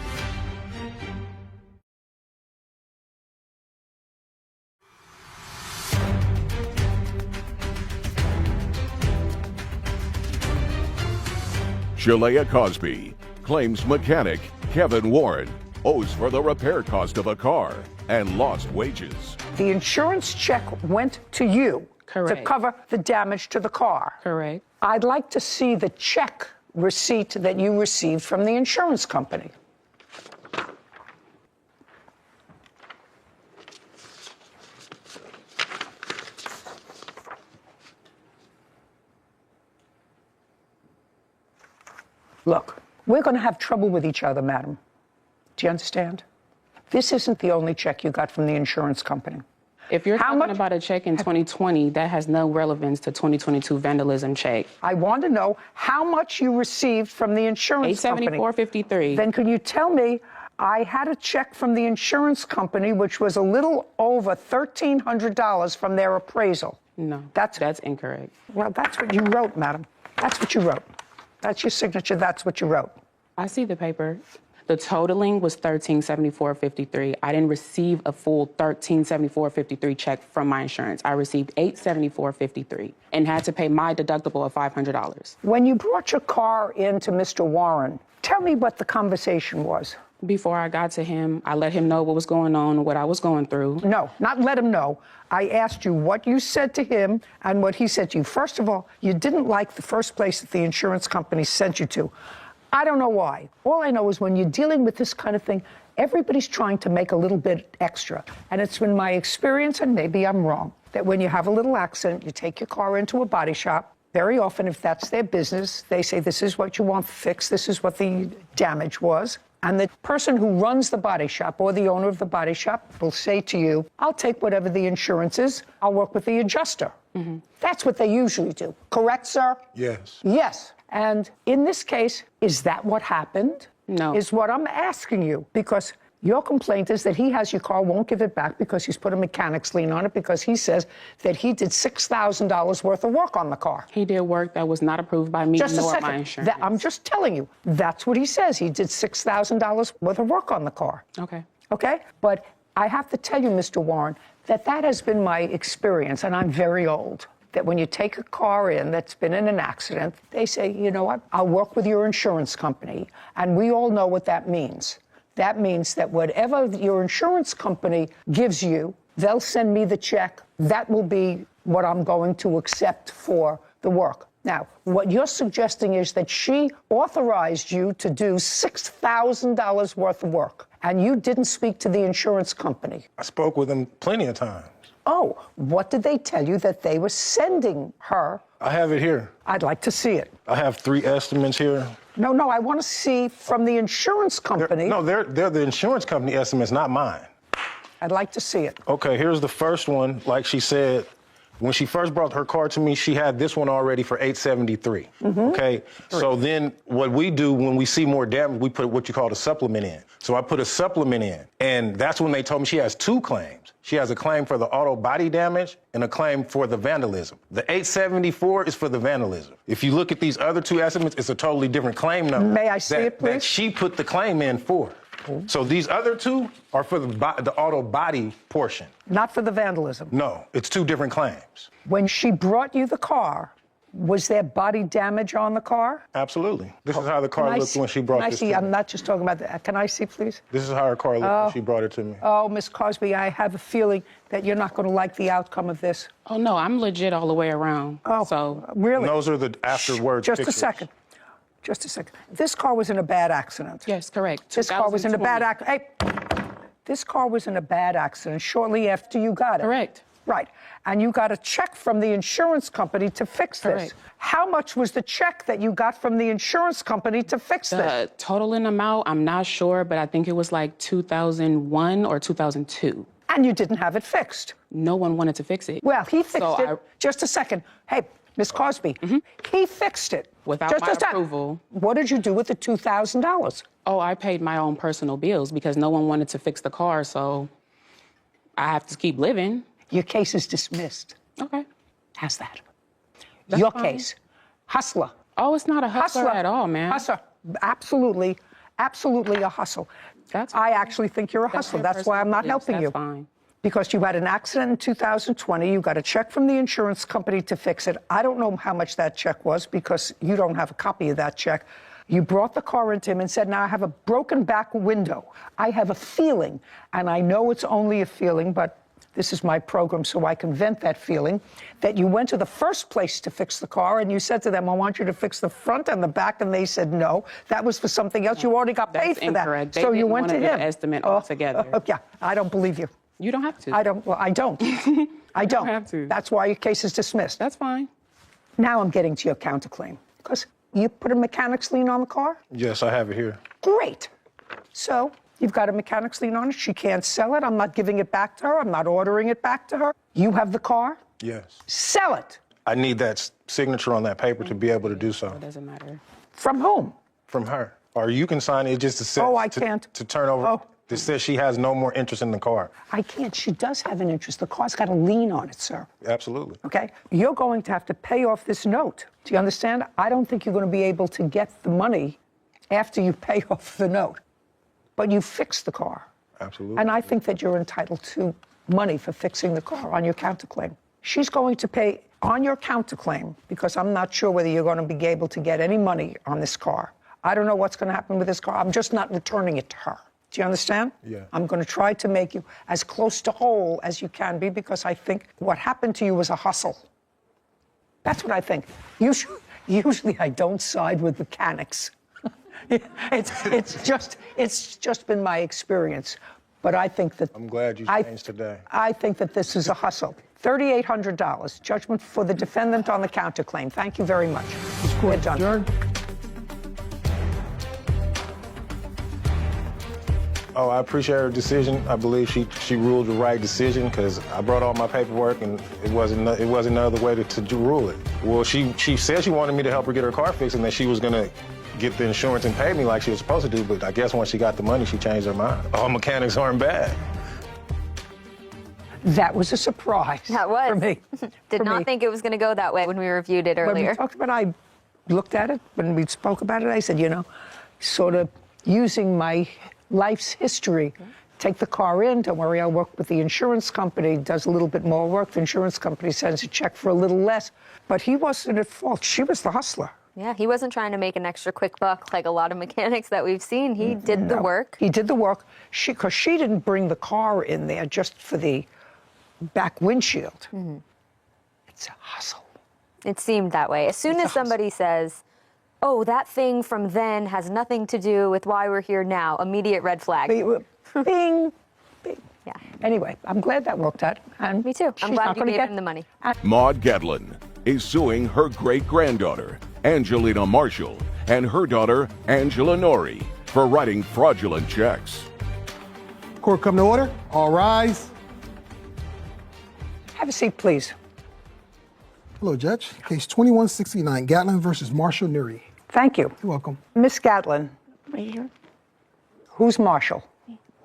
Shalea Cosby claims mechanic Kevin Warren owes for the repair cost of a car and lost wages. The insurance check went to you Correct. to cover the damage to the car. Correct. I'd like to see the check receipt that you received from the insurance company. Look, we're going to have trouble with each other, madam. Do you understand? This isn't the only check you got from the insurance company. If you're talking about a check in 2020, that has no relevance to 2022 vandalism check. I want to know how much you received from the insurance company. $874.53. Then can you tell me, I had a check from the insurance company, which was a little over $1,300 from their appraisal. No, that's incorrect. Well, that's what you wrote, madam. That's what you wrote. That's your signature. That's what you wrote. I see the paper. The totaling was $1,374.53. I didn't receive a full $1,374.53 check from my insurance. I received $874.53 and had to pay my deductible of $500. When you brought your car into Mr. Warren, tell me what the conversation was. Before I got to him, I let him know what was going on, what I was going through. No, not let him know. I asked you what you said to him and what he said to you. First of all, you didn't like the first place that the insurance company sent you to. I don't know why. All I know is when you're dealing with this kind of thing, everybody's trying to make a little bit extra. And it's been my experience, and maybe I'm wrong, that when you have a little accident, you take your car into a body shop. Very often, if that's their business, they say, this is what you want fixed, this is what the damage was. And the person who runs the body shop or the owner of the body shop will say to you, I'll take whatever the insurance is, I'll work with the adjuster. Mm-hmm. That's what they usually do. Correct, sir? Yes. Yes. And in this case, is that what happened? No. Is what I'm asking you. Because your complaint is that he has your car, won't give it back because he's put a mechanic's lien on it because he says that he did $6,000 worth of work on the car. He did work that was not approved by me nor my insurance. I'm just telling you. That's what he says. He did $6,000 worth of work on the car. Okay. Okay? But I have to tell you, Mr. Warren, that has been my experience, and I'm very old, that when you take a car in that's been in an accident, they say, you know what, I'll work with your insurance company. And we all know what that means. That means that whatever your insurance company gives you, they'll send me the check. That will be what I'm going to accept for the work. Now, what you're suggesting is that she authorized you to do $6,000 worth of work, and you didn't speak to the insurance company. I spoke with him plenty of times. Oh, what did they tell you that they were sending her? I have it here. I'd like to see it. I have 3 estimates here. No, I want to see from the insurance company. They're the insurance company estimates, not mine. I'd like to see it. Okay, here's the first one. Like she said, when she first brought her car to me, she had this one already for $873. Okay, so then what we do when we see more damage, we put what you call a supplement in. So I put a supplement in, and that's when they told me she has 2 claims. She has a claim for the auto body damage and a claim for the vandalism. The $874 is for the vandalism. If you look at these other 2 estimates, it's a totally different claim number. May I see it, please? That she put the claim in for. So these other 2 are for the auto body portion. Not for the vandalism. No, it's 2 different claims. When she brought you the car, was there body damage on the car? Absolutely. This is how the car looked when she brought this to me. I'm not just talking about that. Can I see, please? This is how her car looked when she brought it to me. Oh, Miss Cosby, I have a feeling that you're not going to like the outcome of this. Oh, no, I'm legit all the way around. Oh, so really? And those are the afterwards Just pictures. a second. Just a second. This car was in a bad accident. Yes, correct. This car was in a bad accident. Hey, this car was in a bad accident shortly after you got it. Correct. Right. And you got a check from the insurance company to fix this. Correct. How much was the check that you got from the insurance company to fix this? The total in amount, I'm not sure, but I think it was like 2001 or 2002. And you didn't have it fixed. No one wanted to fix it. Well, he fixed So it. Just a second. Hey, Miss Cosby, he fixed it. Without my approval. What did you do with the $2,000? Oh, I paid my own personal bills because no one wanted to fix the car, so I have to keep living. Your case is dismissed. Okay. How's that? That's Your fine. case. Hustler. Oh, it's not a hustler at all, man. Hustler. Absolutely a hustle. I actually think you're a hustler. That's why I'm not helping you. That's fine. Because you had an accident in 2020, you got a check from the insurance company to fix it. I don't know how much that check was because you don't have a copy of that check. You brought the car into him and said, now I have a broken back window. I have a feeling, and I know it's only a feeling, but this is my program, so I can vent that feeling, that you went to the first place to fix the car and you said to them, I want you to fix the front and the back, and they said no. That was for something else. You already got paid for that. Incorrect. They so you didn't went want to to him. get an estimate altogether. Yeah, I don't believe you. You don't have to. I don't. Well, I don't. I don't. have to. That's why your case is dismissed. That's fine. Now I'm getting to your counterclaim. Because you put a mechanic's lien on the car? Yes, I have it here. Great. So you've got a mechanic's lien on it. She can't sell it. I'm not giving it back to her. I'm not ordering it back to her. You have the car? Yes. Sell it. I need that signature on that paper to be able to do so. It doesn't matter. From whom? From her. Or you can sign it just to say. Oh, I can't. To turn over. Oh. That says she has no more interest in the car. I can't. She does have an interest. The car's got a lien on it, sir. Absolutely. Okay? You're going to have to pay off this note. Do you understand? I don't think you're going to be able to get the money after you pay off the note. But you fixed the car. Absolutely. And I think that you're entitled to money for fixing the car on your counterclaim. She's going to pay on your counterclaim because I'm not sure whether you're going to be able to get any money on this car. I don't know what's going to happen with this car. I'm just not returning it to her. Do you understand? Yeah. I'm going to try to make you as close to whole as you can be because I think what happened to you was a hustle. That's what I think. Usually I don't side with mechanics. It's just been my experience. But I think that... I'm glad you changed today. I think that this is a hustle. $3,800, judgment for the defendant on the counterclaim. Thank you very much. We're done. Adjourned. Oh, I appreciate her decision. I believe she ruled the right decision because I brought all my paperwork and it wasn't no other way to rule it. Well, she said she wanted me to help her get her car fixed and that she was gonna get the insurance and pay me like she was supposed to do, but I guess once she got the money, she changed her mind. All mechanics aren't bad. That was a surprise. That was. For me. Did not think it was going to go that way when we reviewed it When earlier. we talked about it, I looked at it. When we spoke about it, I said, you know, sort of using my life's history, take the car in, don't worry, I'll work with the insurance company, does a little bit more work. The insurance company sends a check for a little less. But he wasn't at fault. She was the hustler. Yeah, he wasn't trying to make an extra quick buck like a lot of mechanics that we've seen. He did the work. He did the work. Because she didn't bring the car in there just for the back windshield. Mm-hmm. It's a hustle. It seemed that way. As soon as somebody says, oh, that thing from then has nothing to do with why we're here now, immediate red flag. Bing, bing. Yeah. Anyway, I'm glad that worked out. And Me too. I'm she's glad not you gonna gave get him the money. Maud Gedlin is suing her great-granddaughter, Angelina Marshall, and her daughter, Angela Nori, for writing fraudulent checks. Court come to order. All rise. Have a seat, please. Hello, Judge. Case 2169, Gatlin versus Marshall Neri. Thank you. You're welcome. Miss Gatlin, Right here. who's Marshall?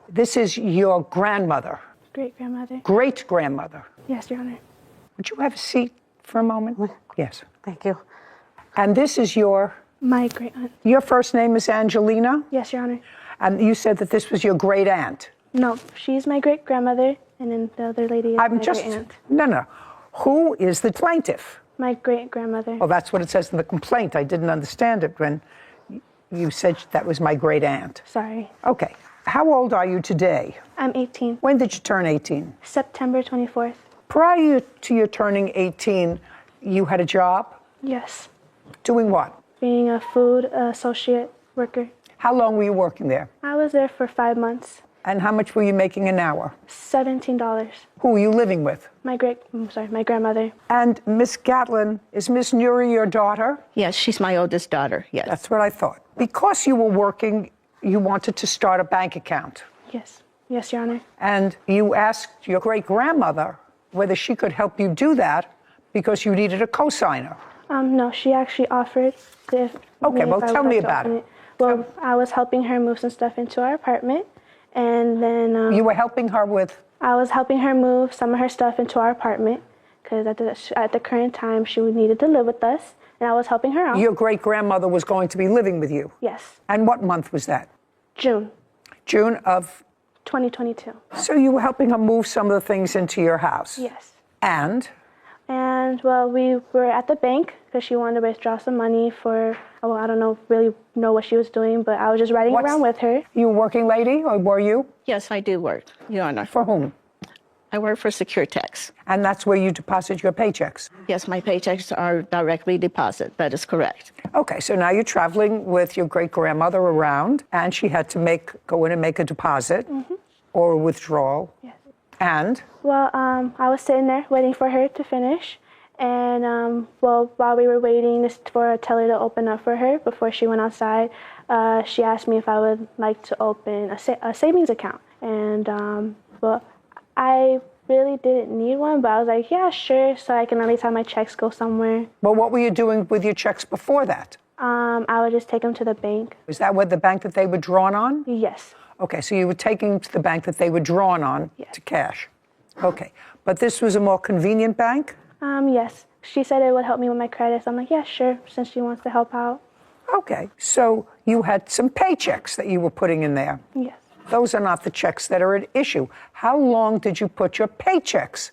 This is your grandmother, Great-grandmother. great-grandmother. Yes, Your Honor. Would you have a seat for a moment? Yes. Thank you. And this is My great-aunt. your first name is Angelina? Yes, Your Honor. And you said that this was your great-aunt. No, she's my great-grandmother, and then the other lady is my great-aunt. No. Who is the plaintiff? My great-grandmother. Well, that's what it says in the complaint. I didn't understand it when you said that was my great-aunt. Sorry. Okay. How old are you today? I'm 18. When did you turn 18? September 24th. Prior to your turning 18, you had a job? Yes. Doing what? Being a food associate worker. How long were you working there? I was there for 5 months. And how much were you making an hour? $17. Who were you living with? My grandmother. And Miss Gatlin, is Miss Nuri your daughter? Yes, she's my oldest daughter, yes. That's what I thought. Because you were working, you wanted to start a bank account. Yes. Yes, Your Honor. And you asked your great-grandmother whether she could help you do that because you needed a cosigner. No, she actually offered if. Okay, well, tell me about it. Well, I was helping her move some stuff into our apartment, and then. You were helping her with? I was helping her move some of her stuff into our apartment because at the current time she needed to live with us, and I was helping her out. Your great-grandmother was going to be living with you? Yes. And what month was that? June. June of? 2022. So you were helping her move some of the things into your house? Yes. And? And, well, we were at the bank because she wanted to withdraw some money for, well, I don't really know what she was doing, but I was just riding around with her. You a working lady, or were you? Yes, I do work, Your Honor. For whom? I work for SecureTex. And that's where you deposit your paychecks? Yes, my paychecks are directly deposited. That is correct. Okay, so now you're traveling with your great-grandmother around, and she had to go in and make a deposit or a withdrawal. Yes. And? Well, I was sitting there waiting for her to finish. And, well, while we were waiting for a teller to open up for her before she went outside, she asked me if I would like to open a savings account. And, well, I really didn't need one, but I was like, yeah, sure, so I can at least have my checks go somewhere. Well, what were you doing with your checks before that? I would just take them to the bank. Is that what the bank that they were drawn on? Yes. Okay, so you were taking to the bank that they were drawn on to cash. Okay, but this was a more convenient bank? Yes. She said it would help me with my credit, so I'm like, yeah, sure, since she wants to help out. Okay, so you had some paychecks that you were putting in there? Yes. Those are not the checks that are at issue. How long did you put your paychecks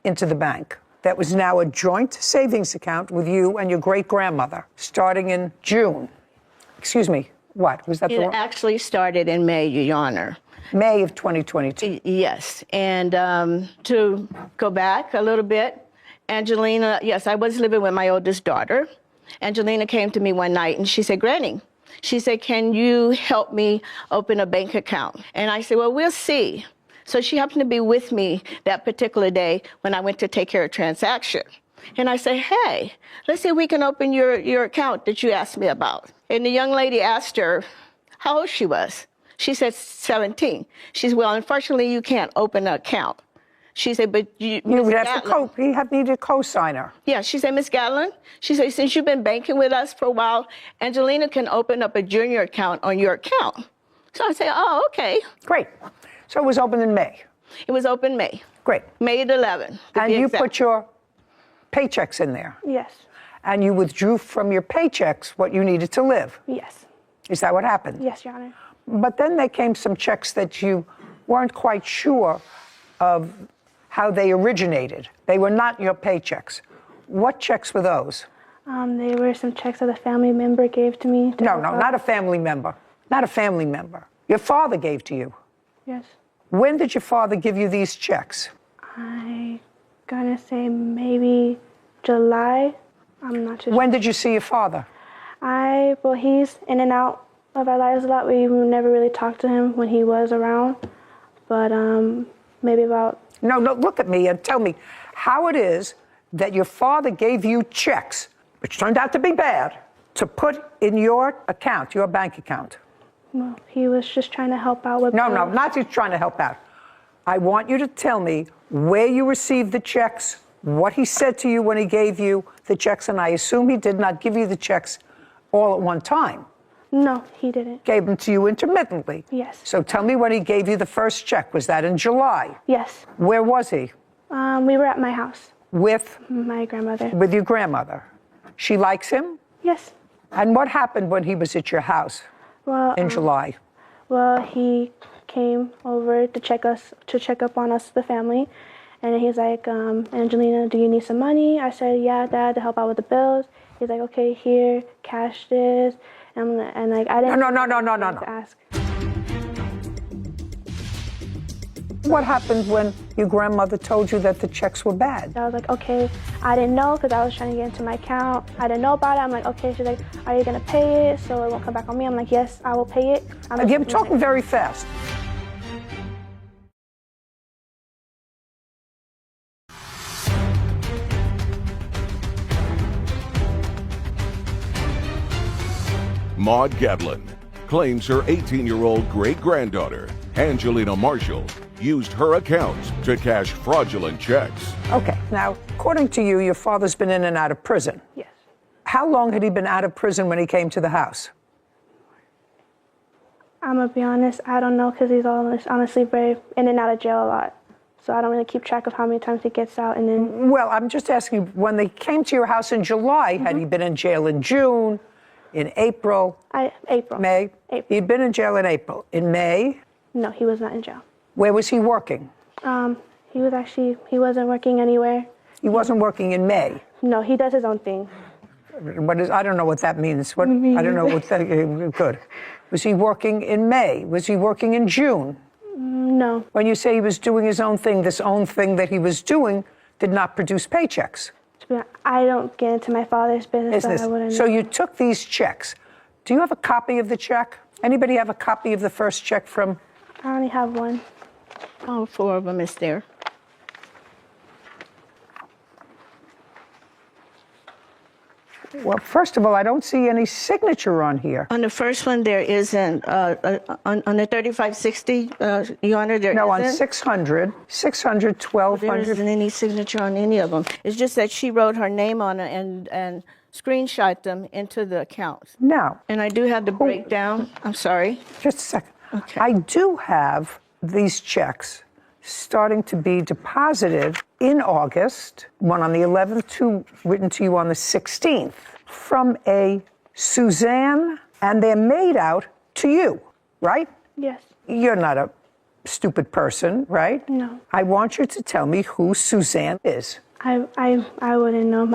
into the bank? That was now a joint savings account with you and your great-grandmother, starting in June. Excuse me, what? Was that the It one? actually started in May, Your Honor. May of 2022. Yes, and to go back a little bit, Angelina, yes, I was living with my oldest daughter. Angelina came to me one night and she said, Granny, she said, can you help me open a bank account? And I said, well, we'll see. So she happened to be with me that particular day when I went to take care of a transaction. And I said, hey, let's see if we can open your account that you asked me about. And the young lady asked her how old she was. She said 17. She said, well, unfortunately, you can't open an account. She said, but you would have to need a co-signer. Yeah, she said, Miss Gatlin, she said, since you've been banking with us for a while, Angelina can open up a junior account on your account. So I said, oh, okay. Great. So it was opened in May? It was open May. Great. May 11th. And you put your paychecks in there? Yes. And you withdrew from your paychecks what you needed to live? Yes. Is that what happened? Yes, Your Honor. But then there came some checks that you weren't quite sure of how they originated. They were not your paychecks. What checks were those? They were some checks that a family member gave to me. No, not a family member. Not a family member. Your father gave to you. Yes. When did your father give you these checks? I'm gonna say maybe July. I'm not too sure. When did you see your father? Well, he's in and out of our lives a lot. We never really talked to him when he was around. But maybe about... No, look at me and tell me how it is that your father gave you checks, which turned out to be bad, to put in your account, your bank account. Well, he was just trying to help out with... No, not just trying to help out. I want you to tell me where you received the checks, what he said to you when he gave you the checks, and I assume he did not give you the checks all at one time. No, he didn't. Gave them to you intermittently? Yes. So tell me when he gave you the first check. Was that in July? Yes. Where was he? We were at my house. With? My grandmother. With your grandmother. She likes him? Yes. And what happened when he was at your house in July? Well, he came over to check up on us, the family. And he's like, Angelina, do you need some money? I said, yeah, Dad, to help out with the bills. He's like, okay, here, cash this. And like, I didn't... No. Ask. What happened when your grandmother told you that the checks were bad? I was like, okay, I didn't know because I was trying to get into my account. I didn't know about it. I'm like, okay. She's like, are you going to pay it so it won't come back on me? I'm like, yes, I will pay it. You're talking very fast. Maude Gatlin claims her 18-year-old great-granddaughter, Angelina Marshall, used her account to cash fraudulent checks. Okay, now, according to you, your father's been in and out of prison. Yes. How long had he been out of prison when he came to the house? I'm going to be honest, I don't know because he's honestly very in and out of jail a lot. So I don't really keep track of how many times he gets out and then... Well, I'm just asking, when they came to your house in July, had he been in jail in June, in April? April. May? April. He'd been in jail in April. In May? No, he was not in jail. Where was he working? He wasn't working anywhere. He wasn't working in May? No, he does his own thing. I don't know what that means. I don't know what that, good. Was he working in May? Was he working in June? No. When you say he was doing his own thing, this own thing that he was doing did not produce paychecks. I don't get into my father's business. So I wouldn't know. So you took these checks. Do you have a copy of the check? Anybody have a copy of the first check from? I only have one. All four of them is there. Well, first of all, I don't see any signature on here. On the first one, there isn't. On the 3560, Your Honor, there isn't. No, on 600, 1200. There isn't any signature on any of them. It's just that she wrote her name on it and screenshot them into the account. No. And I do have the breakdown. I'm sorry. Just a second. Okay. I do have these checks starting to be deposited in August, one on the 11th, two written to you on the 16th, from a Suzanne, and they're made out to you, right? Yes. You're not a stupid person, right? No. I want you to tell me who Suzanne is. I wouldn't know.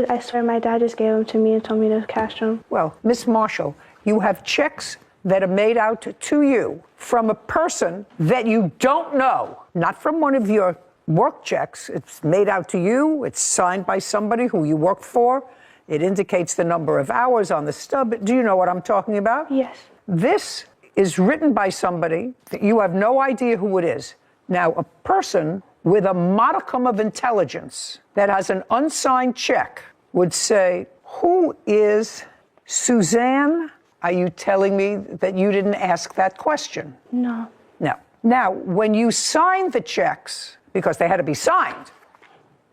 I swear my dad just gave them to me and told me to cash them. Well, Miss Marshall, you have checks that are made out to you from a person that you don't know, not from one of your work checks. It's made out to you. It's signed by somebody who you work for. It indicates the number of hours on the stub. Do you know what I'm talking about? Yes. This is written by somebody that you have no idea who it is. Now, a person with a modicum of intelligence that has an unsigned check would say, who is Suzanne? Are you telling me that you didn't ask that question? No. No. Now, when you signed the checks, because they had to be signed,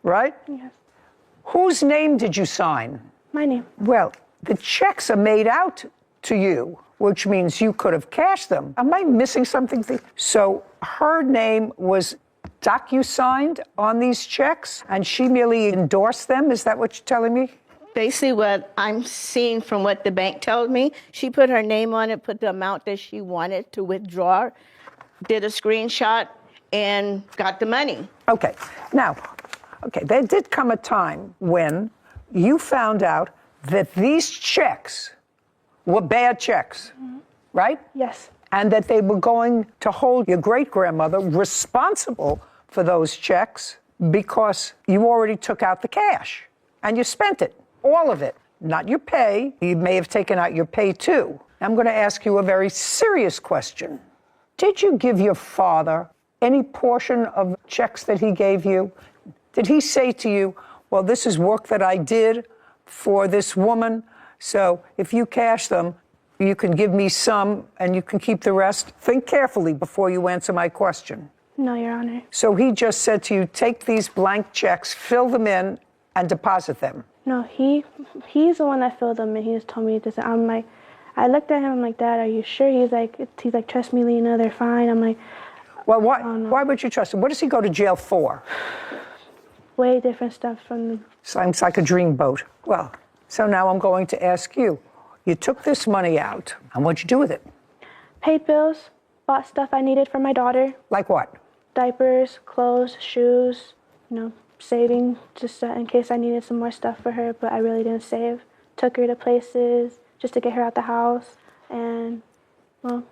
right? Yes. Whose name did you sign? My name. Well, the checks are made out to you, which means you could have cashed them. Am I missing something? So her name was docu-signed on these checks, and she merely endorsed them? Is that what you're telling me? Basically, what I'm seeing from what the bank told me, she put her name on it, put the amount that she wanted to withdraw, did a screenshot, and got the money. Okay. Now, there did come a time when you found out that these checks were bad checks, right? Yes. And that they were going to hold your great-grandmother responsible for those checks because you already took out the cash and you spent it. All of it, not your pay. You may have taken out your pay too. I'm going to ask you a very serious question. Did you give your father any portion of checks that he gave you? Did he say to you, well, this is work that I did for this woman, so if you cash them, you can give me some and you can keep the rest? Think carefully before you answer my question. No, Your Honor. So he just said to you, take these blank checks, fill them in, and deposit them. No, he's the one that filled them, and he just told me this. I'm like, I looked at him, I'm like, Dad, are you sure? He's like, trust me, Lena, they're fine. I'm like, well, why would you trust him? What does he go to jail for? Way different stuff from the... Sounds like a dreamboat. Well, so now I'm going to ask you. You took this money out, and what'd you do with it? Paid bills, bought stuff I needed for my daughter. Like what? Diapers, clothes, shoes, saving just in case I needed some more stuff for her, but I really didn't save. Took her to places just to get her out the house, and, well...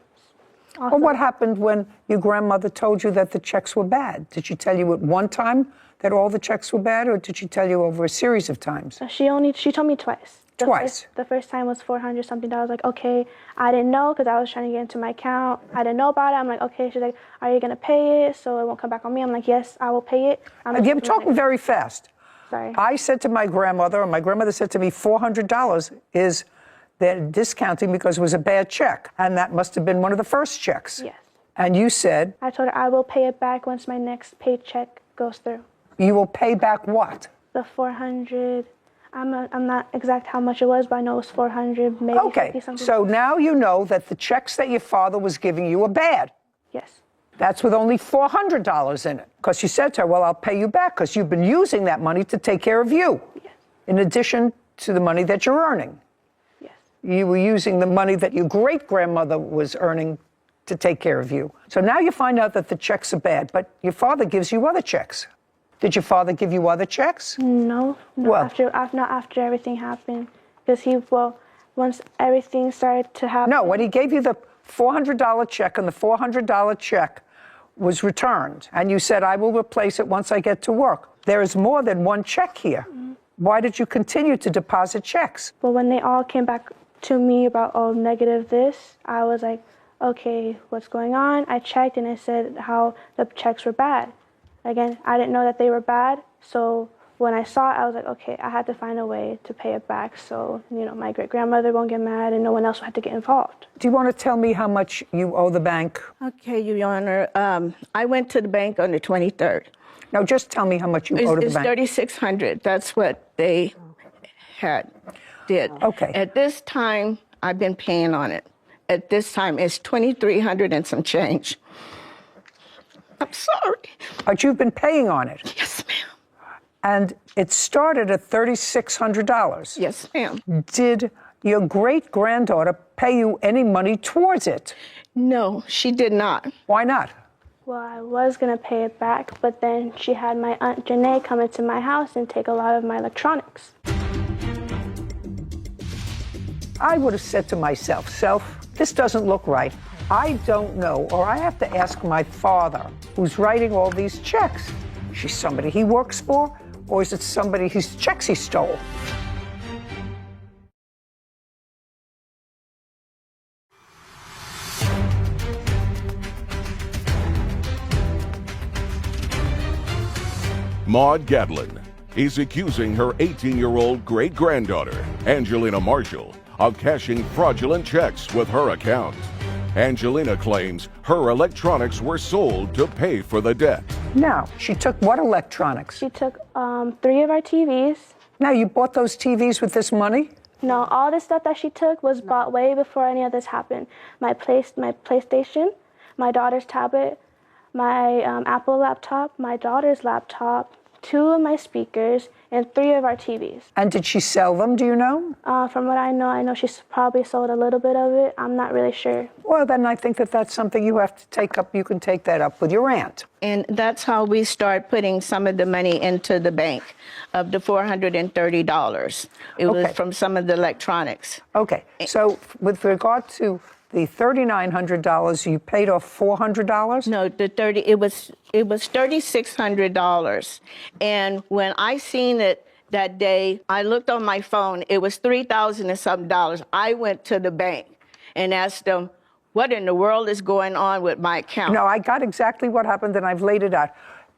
Well, what happened when your grandmother told you that the checks were bad? Did she tell you at one time that all the checks were bad, or did she tell you over a series of times? She told me twice. The first time was $400 something. I was like, okay, I didn't know because I was trying to get into my account. I didn't know about it. I'm like, okay. She's like, are you going to pay it so it won't come back on me? I'm like, yes, I will pay it. You're talking very fast. Sorry. I said to my grandmother, and my grandmother said to me, $400 is they're discounting because it was a bad check. And that must have been one of the first checks. Yes. And you said? I told her I will pay it back once my next paycheck goes through. You will pay back what? The $400. I'm not exact how much it was, but I know it was $400, maybe 50 something. So now you know that the checks that your father was giving you are bad. Yes. That's with only $400 in it. Because you said to her, well, I'll pay you back because you've been using that money to take care of you. Yes. In addition to the money that you're earning. Yes. You were using the money that your great-grandmother was earning to take care of you. So now you find out that the checks are bad, but your father gives you other checks. Did your father give you other checks? No, well, not after everything happened. Because once everything started to happen. No, when he gave you the $400 check and the $400 check was returned, and you said, I will replace it once I get to work. There is more than one check here. Mm-hmm. Why did you continue to deposit checks? Well, when they all came back to me about, negative this, I was like, okay, what's going on? I checked and it said how the checks were bad. Again, I didn't know that they were bad, so when I saw it, I was like, okay, I had to find a way to pay it back so, my great-grandmother won't get mad and no one else will have to get involved. Do you want to tell me how much you owe the bank? Okay, Your Honor. I went to the bank on the 23rd. No, just tell me how much you owe to the bank. It's $3,600. That's what they did. Okay. At this time, I've been paying on it. At this time, it's $2,300 and some change. I'm sorry. But you've been paying on it. Yes, ma'am. And it started at $3,600. Yes, ma'am. Did your great-granddaughter pay you any money towards it? No, she did not. Why not? Well, I was going to pay it back, but then she had my Aunt Janae come into my house and take a lot of my electronics. I would have said to myself, this doesn't look right. I don't know, or I have to ask my father, who's writing all these checks. Is she somebody he works for, or is it somebody whose checks he stole? Maude Gadlin is accusing her 18-year-old great-granddaughter, Angelina Marshall, of cashing fraudulent checks with her account. Angelina claims her electronics were sold to pay for the debt. Now, she took what electronics? She took 3 of our TVs. Now, you bought those TVs with this money? No, all this stuff that she took was bought way before any of this happened. My PlayStation, my daughter's tablet, my Apple laptop, my daughter's laptop, 2 of my speakers, and 3 of our TVs. And did she sell them, do you know? From what I know she's probably sold a little bit of it. I'm not really sure. Well, then I think that's something you have to take up. You can take that up with your aunt. And that's how we start putting some of the money into the bank, of the $430. It was from some of the electronics. Okay, so with regard to the $3,900, you paid off $400? No, it was $3,600. And when I seen it that day, I looked on my phone. It was $3,000 and something. I went to the bank and asked them, what in the world is going on with my account? No, I got exactly what happened, and I've laid it out.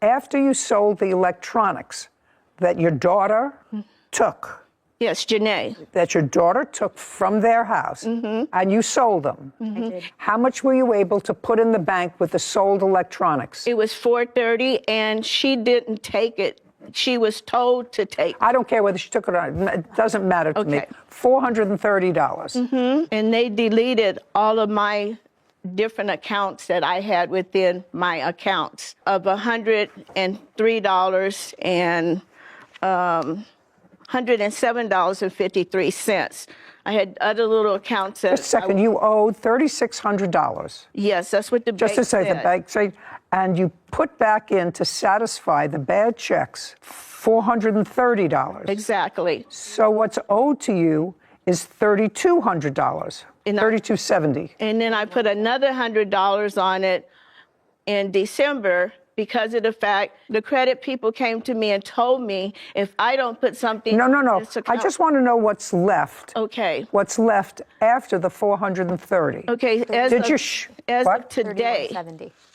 After you sold the electronics that your daughter took. Yes, Janae. That your daughter took from their house, and you sold them. How much were you able to put in the bank with the sold electronics? It was $430, and she didn't take it. She was told to take it. I don't care whether she took it or not. It doesn't matter to me. $430. And they deleted all of my different accounts that I had within my accounts of $103 and $107.53. I had other little accounts that. Just a second, you owed $3,600. Yes, that's what the bank Just to say, said. the bank said, and you put back in to satisfy the bad checks $430. Exactly. So what's owed to you is $3,200, $3,270. And then I put another $100 on it in December because of the fact the credit people came to me and told me if I don't put something. No. in this account, I just want to know what's left. Okay. What's left after the $430? Okay. As of today.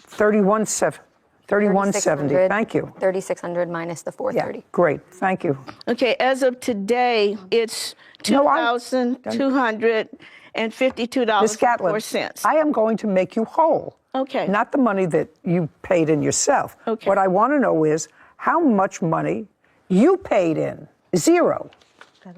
3170. Thank you. 3,600 minus the 430. Yeah, great. Thank you. Okay. As of today, it's $2,252.04. I am going to make you whole. Okay. Not the money that you paid in yourself. Okay. What I want to know is how much money you paid in. Zero.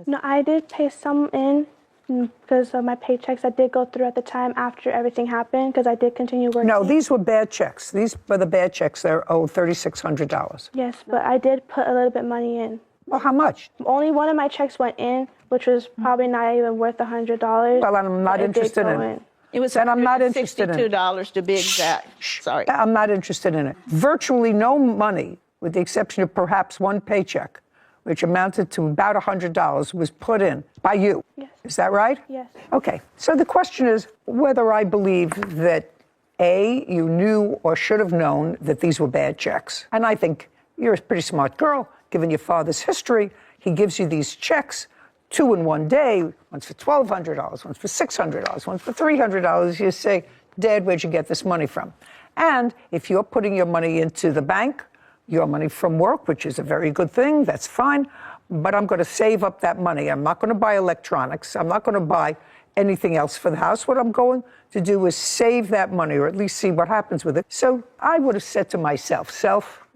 No, I did pay some in because of my paychecks that did go through at the time after everything happened because I did continue working. No, these were bad checks. These were the bad checks. They're owed $3,600. Yes, but I did put a little bit money in. Well, how much? Only one of my checks went in, which was probably not even worth $100. Well, I'm not interested in it. It was then I'm not interested in it. $62 to be exact. Sorry. I'm not interested in it. Virtually no money, with the exception of perhaps one paycheck, which amounted to about $100, was put in by you. Yes. Is that right? Yes. Okay. So the question is whether I believe that, A, you knew or should have known that these were bad checks. And I think you're a pretty smart girl, given your father's history. He gives you these checks, 2 in one day, one's for $1,200, one's for $600, one's for $300. You say, Dad, where'd you get this money from? And if you're putting your money into the bank, your money from work, which is a very good thing, that's fine, but I'm going to save up that money. I'm not going to buy electronics. I'm not going to buy anything else for the house. What I'm going to do is save that money, or at least see what happens with it. So I would have said to myself,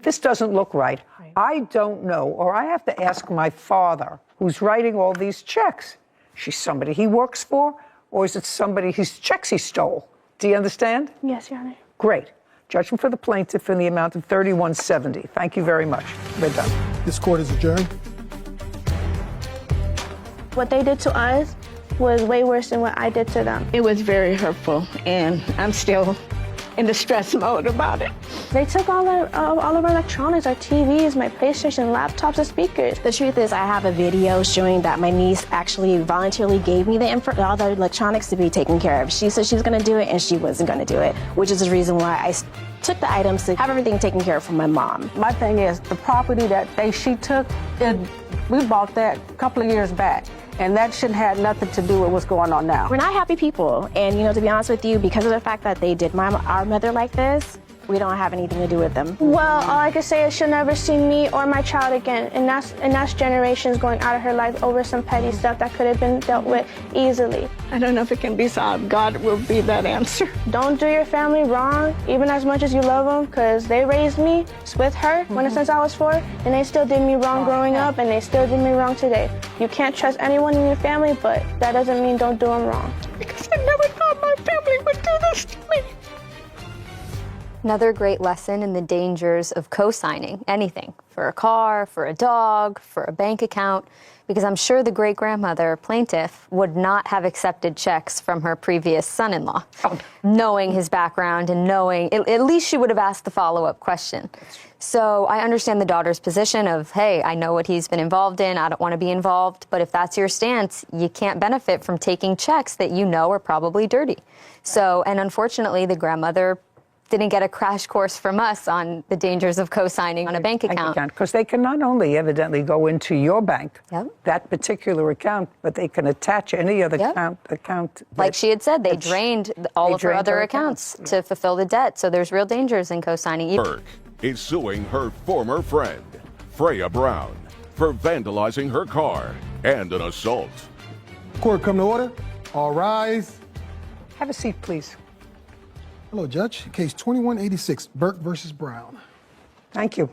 this doesn't look right. I don't know, or I have to ask my father, who's writing all these checks. She's somebody he works for, or is it somebody whose checks he stole? Do you understand? Yes, Your Honor. Great. Judgment for the plaintiff in the amount of $3,170. Thank you very much. We're done. This court is adjourned. What they did to us was way worse than what I did to them. It was very hurtful, and I'm still in the stress mode about it. They took all of our electronics, our TVs, my PlayStation, laptops, and speakers. The truth is, I have a video showing that my niece actually voluntarily gave me all the electronics to be taken care of. She said she was going to do it, and she wasn't going to do it, which is the reason why I took the items to have everything taken care of for my mom. My thing is, the property that she took, we bought that a couple of years back. And that shouldn't have nothing to do with what's going on now. We're not happy people. And, to be honest with you, because of the fact that they did our mother like this, we don't have anything to do with them. Well, all I can say is she'll never see me or my child again. And that's generations going out of her life over some petty stuff that could have been dealt with easily. I don't know if it can be solved. God will be that answer. Don't do your family wrong, even as much as you love them, because they raised me with her since I was 4, and they still did me wrong growing up, and they still did me wrong today. You can't trust anyone in your family, but that doesn't mean don't do them wrong. Because I never thought my family would do this to me. Another great lesson in the dangers of co-signing anything for a car, for a dog, for a bank account, because I'm sure the great-grandmother plaintiff would not have accepted checks from her previous son-in-law, knowing his background and knowing, at least she would have asked the follow-up question. So I understand the daughter's position of, hey, I know what he's been involved in, I don't want to be involved, but if that's your stance, you can't benefit from taking checks that you know are probably dirty. So, and unfortunately, the grandmother didn't get a crash course from us on the dangers of co-signing on a bank account. Because they can not only evidently go into your bank, Yep. that particular account, but they can attach any other Yep. account. Like she had said, they drained all of her other accounts to fulfill the debt. So there's real dangers in co-signing. Burke is suing her former friend, Freya Brown, for vandalizing her car and an assault. Court come to order. All rise. Have a seat, please. Hello, Judge. Case 2186, Burke versus Brown. Thank you.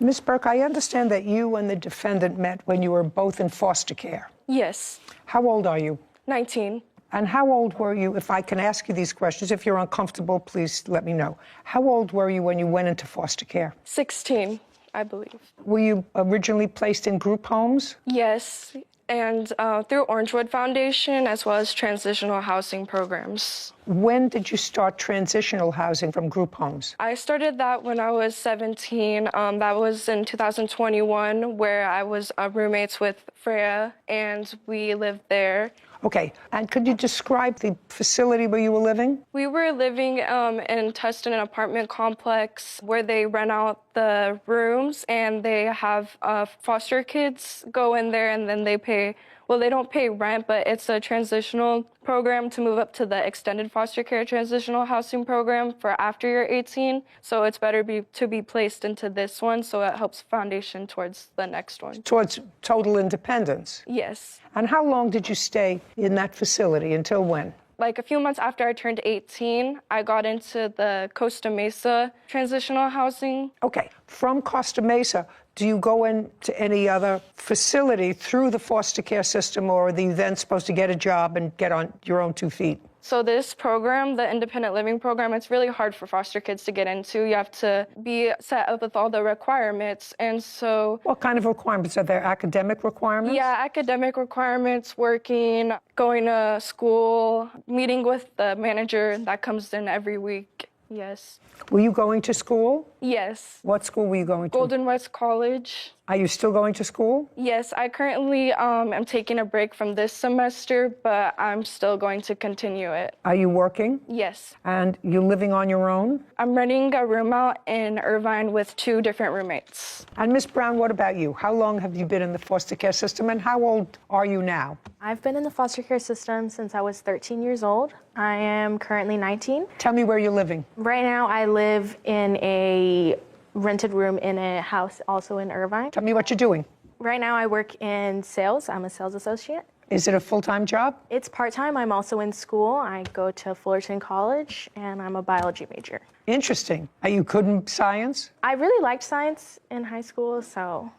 Ms. Burke, I understand that you and the defendant met when you were both in foster care. Yes. How old are you? 19. And how old were you, if I can ask you these questions, if you're uncomfortable, please let me know. How old were you when you went into foster care? 16, I believe. Were you originally placed in group homes? Yes, and through Orangewood Foundation, as well as transitional housing programs. When did you start transitional housing from group homes? I started that when I was 17. That was in 2021, where I was roommates with Freya, and we lived there. Okay, and could you describe the facility where you were living? We were living in Tustin, an apartment complex where they rent out the rooms and they have foster kids go in there and then they pay, well, they don't pay rent, but it's a transitional program to move up to the extended foster care transitional housing program for after you're 18. So it's better to be placed into this one so it helps foundation towards the next one. Towards total independence? Yes. And how long did you stay in that facility? Until when? Like a few months after I turned 18, I got into the Costa Mesa transitional housing. Okay, from Costa Mesa, do you go into any other facility through the foster care system, or are you then supposed to get a job and get on your own 2 feet? So this program, the independent living program, it's really hard for foster kids to get into. You have to be set up with all the requirements. And so... What kind of requirements? Are there academic requirements? Yeah, academic requirements, working, going to school, meeting with the manager that comes in every week. Yes. Were you going to school? Yes. What school were you going to? Golden West College. Are you still going to school? Yes, I currently am taking a break from this semester, but I'm still going to continue it. Are you working? Yes. And you're living on your own? I'm renting a room out in Irvine with 2 different roommates. And Miss Brown, what about you? How long have you been in the foster care system, and how old are you now? I've been in the foster care system since I was 13 years old. I am currently 19. Tell me where you're living. Right now, I live in a rented room in a house also in Irvine. Tell me what you're doing. Right now, I work in sales. I'm a sales associate. Is it a full-time job? It's part-time. I'm also in school. I go to Fullerton College, and I'm a biology major. Interesting. Are you good in science? I really liked science in high school, so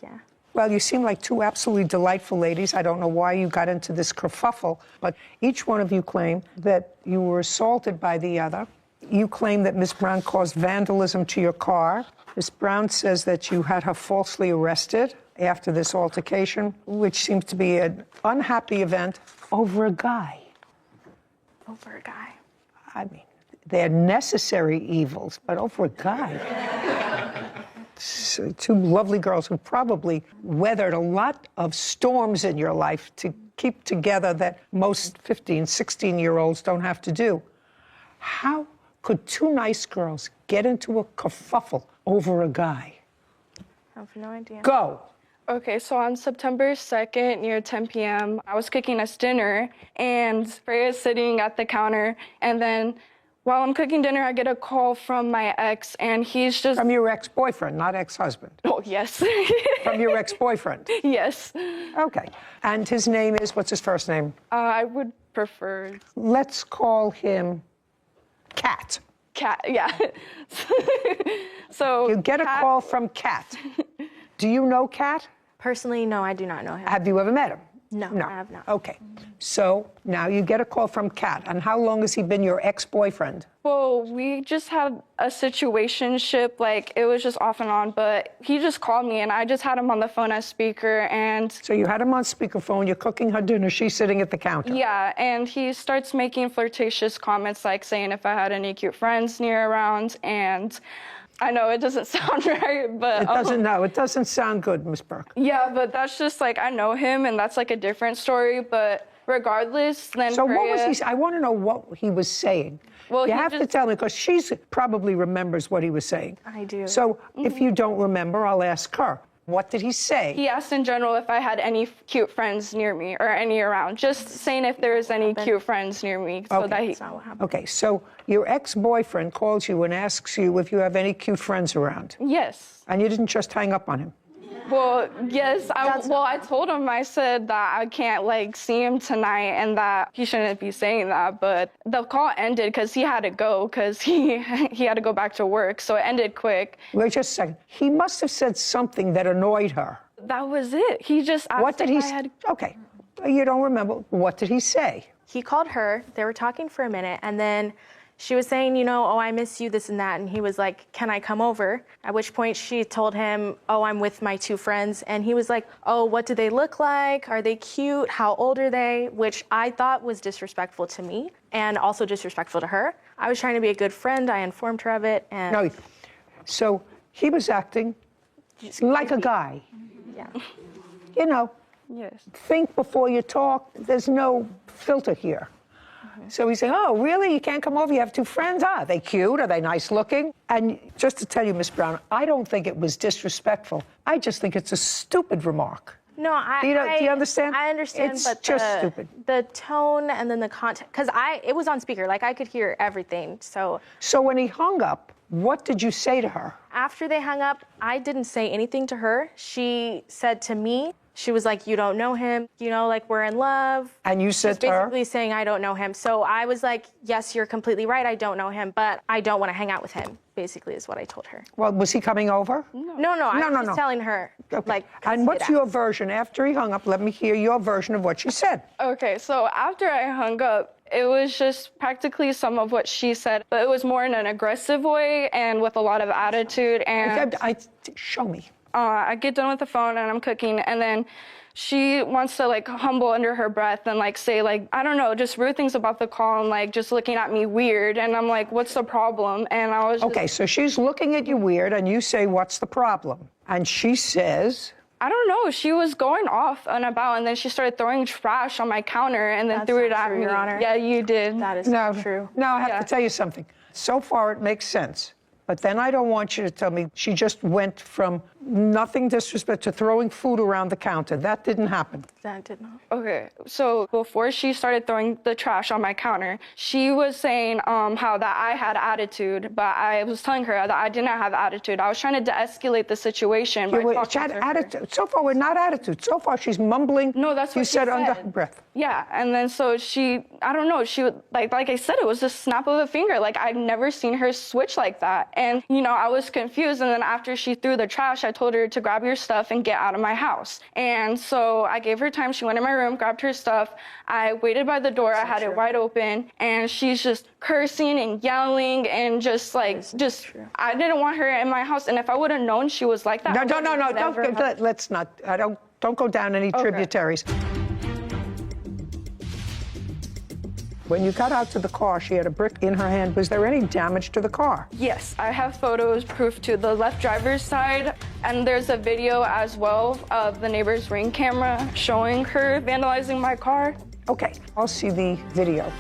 yeah. Well, you seem like 2 absolutely delightful ladies. I don't know why you got into this kerfuffle, but each one of you claim that you were assaulted by the other. You claim that Ms. Brown caused vandalism to your car. Ms. Brown says that you had her falsely arrested after this altercation, which seems to be an unhappy event over a guy. Over a guy? I mean, they're necessary evils, but over a guy. 2 lovely girls who probably weathered a lot of storms in your life to keep together that most 15, 16-year-olds don't have to do. How could 2 nice girls get into a kerfuffle over a guy? I have no idea. Go. Okay, so on September 2nd, near 10 p.m., I was cooking us dinner, and Freya's sitting at the counter, and then while I'm cooking dinner, I get a call from my ex, and he's just... From your ex-boyfriend, not ex-husband? Oh, yes. From your ex-boyfriend? Yes. Okay. And his name is, what's his first name? I would prefer... Let's call him Cat. Cat, yeah. So you get a call from Cat. Do you know Cat? Personally, no, I do not know him. Have you ever met him? No, I have not. Okay. So now you get a call from Cat. And how long has he been your ex-boyfriend? Well, we just had a situationship, like it was just off and on, but he just called me and I just had him on the phone as speaker and... So you had him on speakerphone, you're cooking her dinner, she's sitting at the counter. Yeah, and he starts making flirtatious comments like saying if I had any cute friends near around, and I know it doesn't sound right, but... It doesn't sound good, Miss Burke. Yeah, but that's just like, I know him and that's like a different story, but regardless, then So what was he... I want to know what he was saying. Well, you he have to just- tell me, because she probably remembers what he was saying. I do. So if you don't remember, I'll ask her. What did he say? He asked in general if I had any cute friends near me or any around. Just saying if there was any cute friends near me. So that he. Okay, so your ex-boyfriend calls you and asks you if you have any cute friends around. Yes. And you didn't just hang up on him. Well, yes. I told him, I said that I can't like see him tonight and that he shouldn't be saying that. But the call ended because he had to go because he had to go back to work. So it ended quick. Wait just a second. He must have said something that annoyed her. That was it. He just asked What did if he I had... Okay. You don't remember. What did he say? He called her. They were talking for a minute, and then she was saying, you know, oh, I miss you, this and that. And he was like, can I come over? At which point she told him, oh, I'm with my two friends. And he was like, oh, what do they look like? Are they cute? How old are they? Which I thought was disrespectful to me and also disrespectful to her. I was trying to be a good friend. I informed her of it. And No. So he was acting like a guy. Yeah. You know, yes. Think before you talk. There's no filter here. So he's saying, oh, really? You can't come over? You have two friends? Are they cute? Are they nice looking? And just to tell you, Miss Brown, I don't think it was disrespectful. I just think it's a stupid remark. No, Do you understand? I understand, It's but just stupid. The tone and then the content, because it was on speaker, like I could hear everything. So when he hung up, what did you say to her? after they hung up, I didn't say anything to her. She said to me, she was like, you don't know him, you know, like we're in love. And you said She's to her? basically saying, I don't know him. So I was like, yes, you're completely right. I don't know him, but I don't want to hang out with him, basically is what I told her. Well, was he coming over? No, I was just telling her, like. And what's your version? After he hung up, let me hear your version of what she said. Okay, so after I hung up, it was just practically some of what she said, but it was more in an aggressive way and with a lot of attitude. And show me. I get done with the phone and I'm cooking, and then she wants to like humble under her breath and like say like, I don't know, just rude things about the call and like just looking at me weird. And I'm like, what's the problem? And I was just, Okay, so she's looking at you weird and you say, what's the problem? And she says, I don't know. She was going off and about, and then she started throwing trash on my counter and then threw it at me. Your Honor. Yeah, you did. That is no, true. No, I have to tell you something. So far, it makes sense. But then I don't want you to tell me she just went from nothing disrespect to throwing food around the counter. That didn't happen. That did not. Okay, so before she started throwing the trash on my counter, she was saying how that I had attitude, but I was telling her that I did not have attitude. I was trying to de-escalate the situation. She had attitude. So far, we're not attitude. So far, she's mumbling. No, that's what you she said under said. her breath. Yeah, and then so she, I don't know, she would, like I said, it was a snap of a finger. Like, I'd never seen her switch like that. And, you know, I was confused. And then after she threw the trash, I told her to grab your stuff and get out of my house. And so I gave her time. She went in my room, grabbed her stuff. I waited by the door. I had it wide open. And she's just cursing and yelling and just like, I didn't want her in my house. And if I would have known she was like that. No, let's not. Don't go down any tributaries. When you got out to the car, she had a brick in her hand. Was there any damage to the car? Yes, I have photos, proof to the left driver's side, and there's a video as well of the neighbor's Ring camera showing her vandalizing my car. Okay, I'll see the video.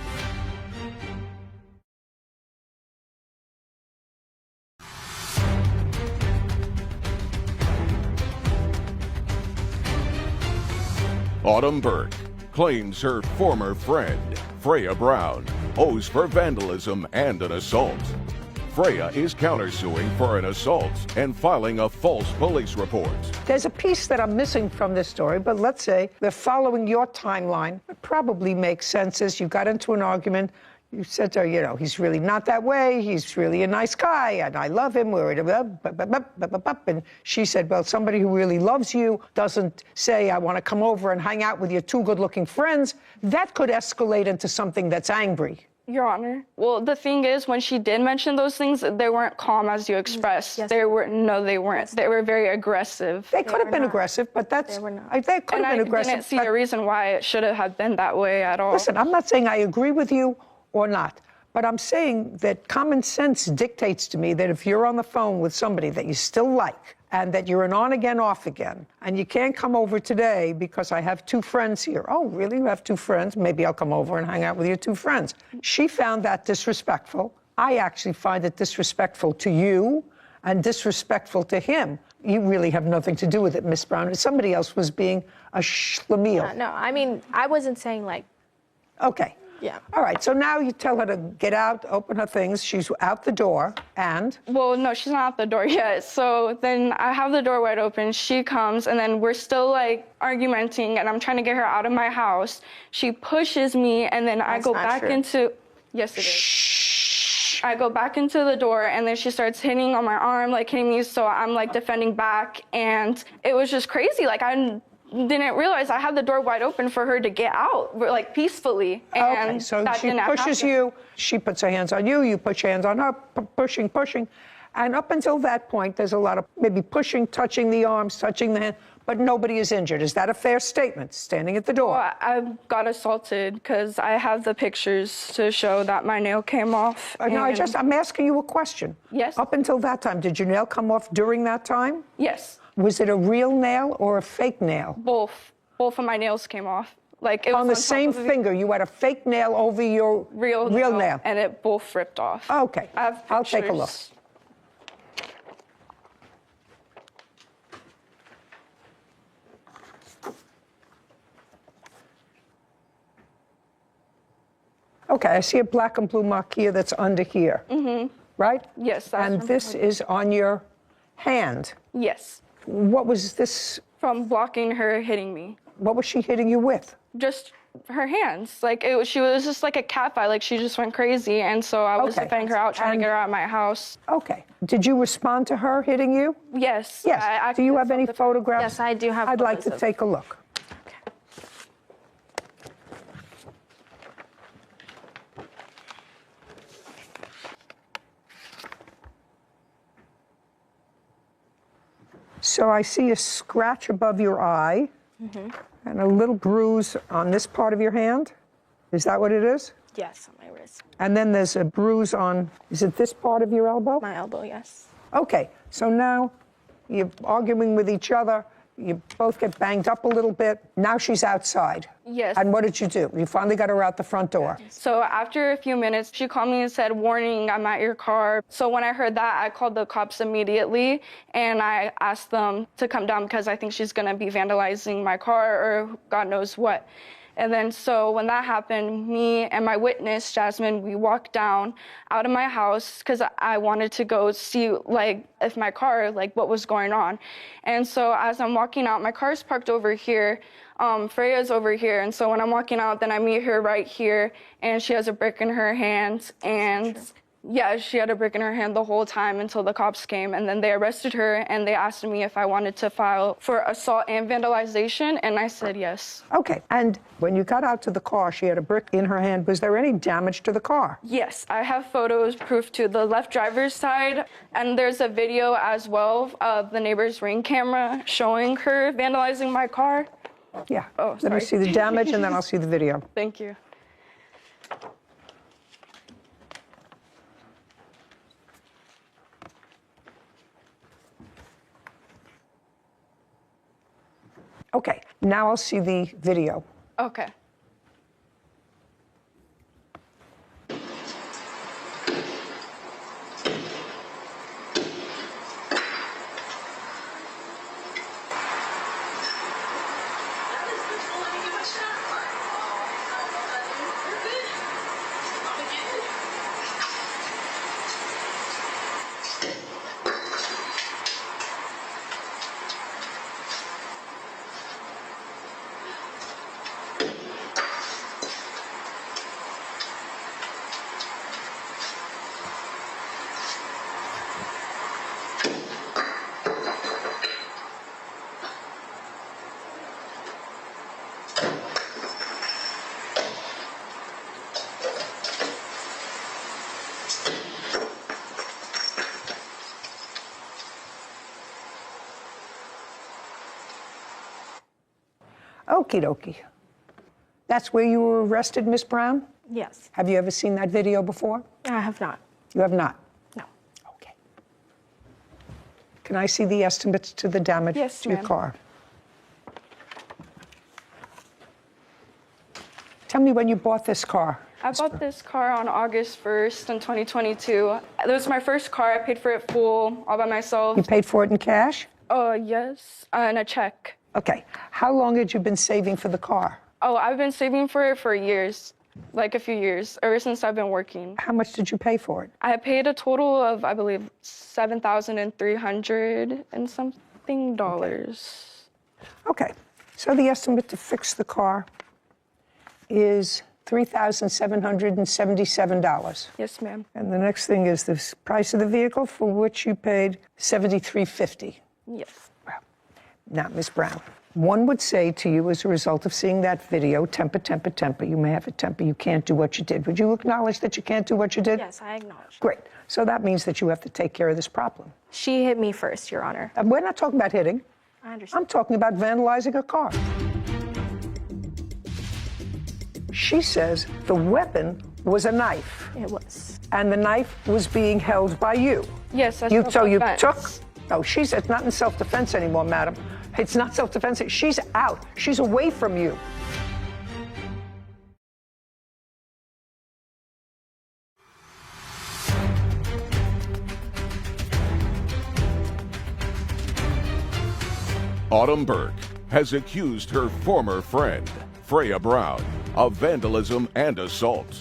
Autumn Burke claims her former friend, Freya Brown, owes for vandalism and an assault. Freya is countersuing for an assault and filing a false police report. There's a piece that I'm missing from this story, but let's say they're following your timeline. It probably makes sense as you got into an argument. You said to her, you know, he's really not that way. He's really a nice guy, and I love him. And she said, well, somebody who really loves you doesn't say, I want to come over and hang out with your two good-looking friends. That could escalate into something that's angry. Your Honor. Well, the thing is, when she did mention those things, they weren't calm as you expressed. Yes. They weren't. They were very aggressive. They could have been aggressive, but that's... They were not. They could have been aggressive. I didn't see a reason why it should have been that way at all. Listen, I'm not saying I agree with you or not, but I'm saying that common sense dictates to me that if you're on the phone with somebody that you still like, and that you're an on again, off again, and you can't come over today because I have 2 friends here. Oh, really? You have 2 friends? Maybe I'll come over and hang out with your 2 friends. She found that disrespectful. I actually find it disrespectful to you and disrespectful to him. You really have nothing to do with it, Miss Brown. Somebody else was being a schlemiel. No, I mean, I wasn't saying like... Okay. Yeah. All right, so now you tell her to get out, open her things. She's out the door, and? Well, no, she's not out the door yet. So then I have the door wide open. She comes, and then we're still, like, argumenting, and I'm trying to get her out of my house. She pushes me, and then I go back into... Yes, it is. I go back into the door, and then she starts hitting on my arm, like, hitting me, so I'm, like, defending back, and it was just crazy. Like, I didn't realize I had the door wide open for her to get out, like, peacefully. And okay, so that she didn't pushes happen. you, she puts her hands on you, you put your hands on her, pushing. And up until that point, there's a lot of maybe pushing, touching the arms, touching the hand, but nobody is injured. Is that a fair statement, standing at the door? Well, I got assaulted because I have the pictures to show that my nail came off. No, I'm asking you a question. Yes. Up until that time, did your nail come off during that time? Yes. Was it a real nail or a fake nail? Both of my nails came off. Like it was on the same finger, you had a fake nail over your real nail, and it both ripped off. Okay, I have I'll take a look. pictures. Okay, I see a black and blue mark here that's under here. Mm-hmm. Right? Yes. That's and this is on your hand. Yes. What was this? From blocking her hitting me. What was she hitting you with? Just her hands. Like she was just like a cat fight. Like she just went crazy, and so I was defending her out, trying to get her out of my house. Okay. Did you respond to her hitting you? Yes. Yes. Do you have any photographs? Yes, I do have. I'd like to take a look. So I see a scratch above your eye and a little bruise on this part of your hand. Is that what it is? Yes, on my wrist. And then there's a bruise on, is it this part of your elbow? My elbow, yes. Okay, so now you're arguing with each other. You both get banged up a little bit. Now she's outside. Yes. And what did you do? You finally got her out the front door. So after a few minutes, she called me and said, "Warning, I'm at your car." So when I heard that, I called the cops immediately, and I asked them to come down because I think she's gonna be vandalizing my car or God knows what. And then so when that happened, me and my witness, Jasmine, we walked down out of my house because I wanted to go see like if my car, like what was going on. And so as I'm walking out, my car's parked over here. Freya's over here. And so when I'm walking out, then I meet her right here, and she has a brick in her hand. And yeah, she had a brick in her hand the whole time until the cops came, and then they arrested her, and they asked me if I wanted to file for assault and vandalization, and I said yes. Okay, and when you got out to the car, she had a brick in her hand. Was there any damage to the car? Yes, I have photos, proof to the left driver's side, and there's a video as well of the neighbor's Ring camera showing her vandalizing my car. Yeah, oh, let me see the damage, and then I'll see the video. Thank you. Okay, now I'll see the video. Okay. Okie dokie. That's where you were arrested, Miss Brown? Yes. Have you ever seen that video before? I have not. You have not? No. Okay. Can I see the estimates to the damage to your ma'am. car? Tell me when you bought this car. I bought this car on August 1st in 2022. It was my first car. I paid for it full, all by myself. You paid for it in cash? Yes, and a check. Okay. How long had you been saving for the car? Oh, I've been saving for it for years, like a few years, ever since I've been working. How much did you pay for it? I paid a total of, I believe, $7,300 and something dollars. Okay. So the estimate to fix the car is $3,777. Yes, ma'am. And the next thing is the price of the vehicle, for which you paid $7,350. Yes. Now, Ms. Brown, one would say to you as a result of seeing that video, temper, temper, temper, you may have a temper, you can't do what you did. Would you acknowledge that you can't do what you did? Yes, I acknowledge. Great. So that means that you have to take care of this problem. She hit me first, Your Honor. And we're not talking about hitting. I understand. I'm talking about vandalizing a car. She says the weapon was a knife. It was. And the knife was being held by you. Yes, that's So you self-defense. took. No, she's it's not in self-defense anymore, madam. It's not self-defense. She's out. She's away from you. Autumn Burke has accused her former friend, Freya Brown, of vandalism and assault.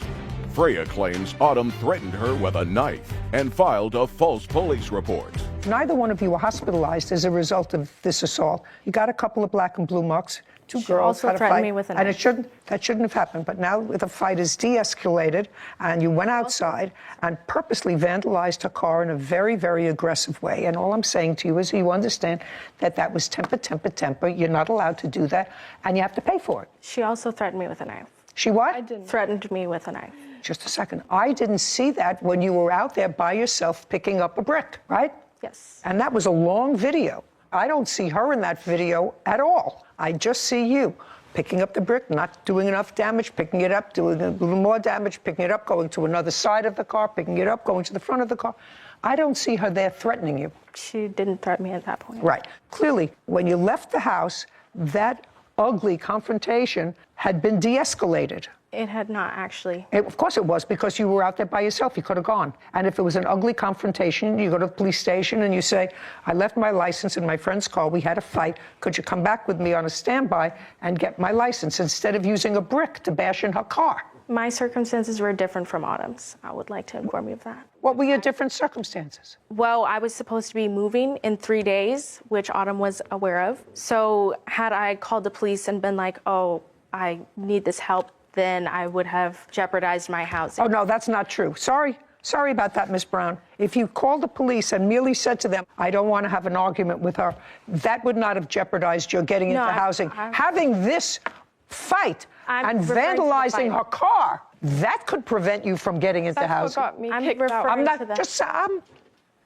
Freya claims Autumn threatened her with a knife and filed a false police report. Neither one of you were hospitalized as a result of this assault. You got a couple of black and blue marks. Two girls also had a threatened fight, me with a and knife. that shouldn't have happened. But now the fight is de-escalated, and you went outside and purposely vandalized her car in a very, very aggressive way. And all I'm saying to you is, you understand that that was temper, temper, temper. You're not allowed to do that, and you have to pay for it. She also threatened me with a knife. She what? I didn't. Threatened me with a knife. Just a second. I didn't see that when you were out there by yourself picking up a brick, right? Yes. And that was a long video. I don't see her in that video at all. I just see you picking up the brick, not doing enough damage, picking it up, doing a little more damage, picking it up, going to another side of the car, picking it up, going to the front of the car. I don't see her there threatening you. She didn't threaten me at that point. Right. Clearly, when you left the house, that ugly confrontation had been de-escalated. It had not actually. Of course it was, because you were out there by yourself. You could have gone. And if it was an ugly confrontation, you go to the police station and you say, I left my license in my friend's car. We had a fight. Could you come back with me on a standby and get my license instead of using a brick to bash in her car? My circumstances were different from Autumn's. I would like to inform you of that. What were your different circumstances? Well, I was supposed to be moving in 3 days, which Autumn was aware of. So had I called the police and been like, oh, I need this help, then I would have jeopardized my housing. Oh, no, that's not true. Sorry about that, Miss Brown. If you called the police and merely said to them, I don't want to have an argument with her, that would not have jeopardized your getting into housing. Having this fight and vandalizing her car, that could prevent you from getting into housing. That's what got me kicked out. I'm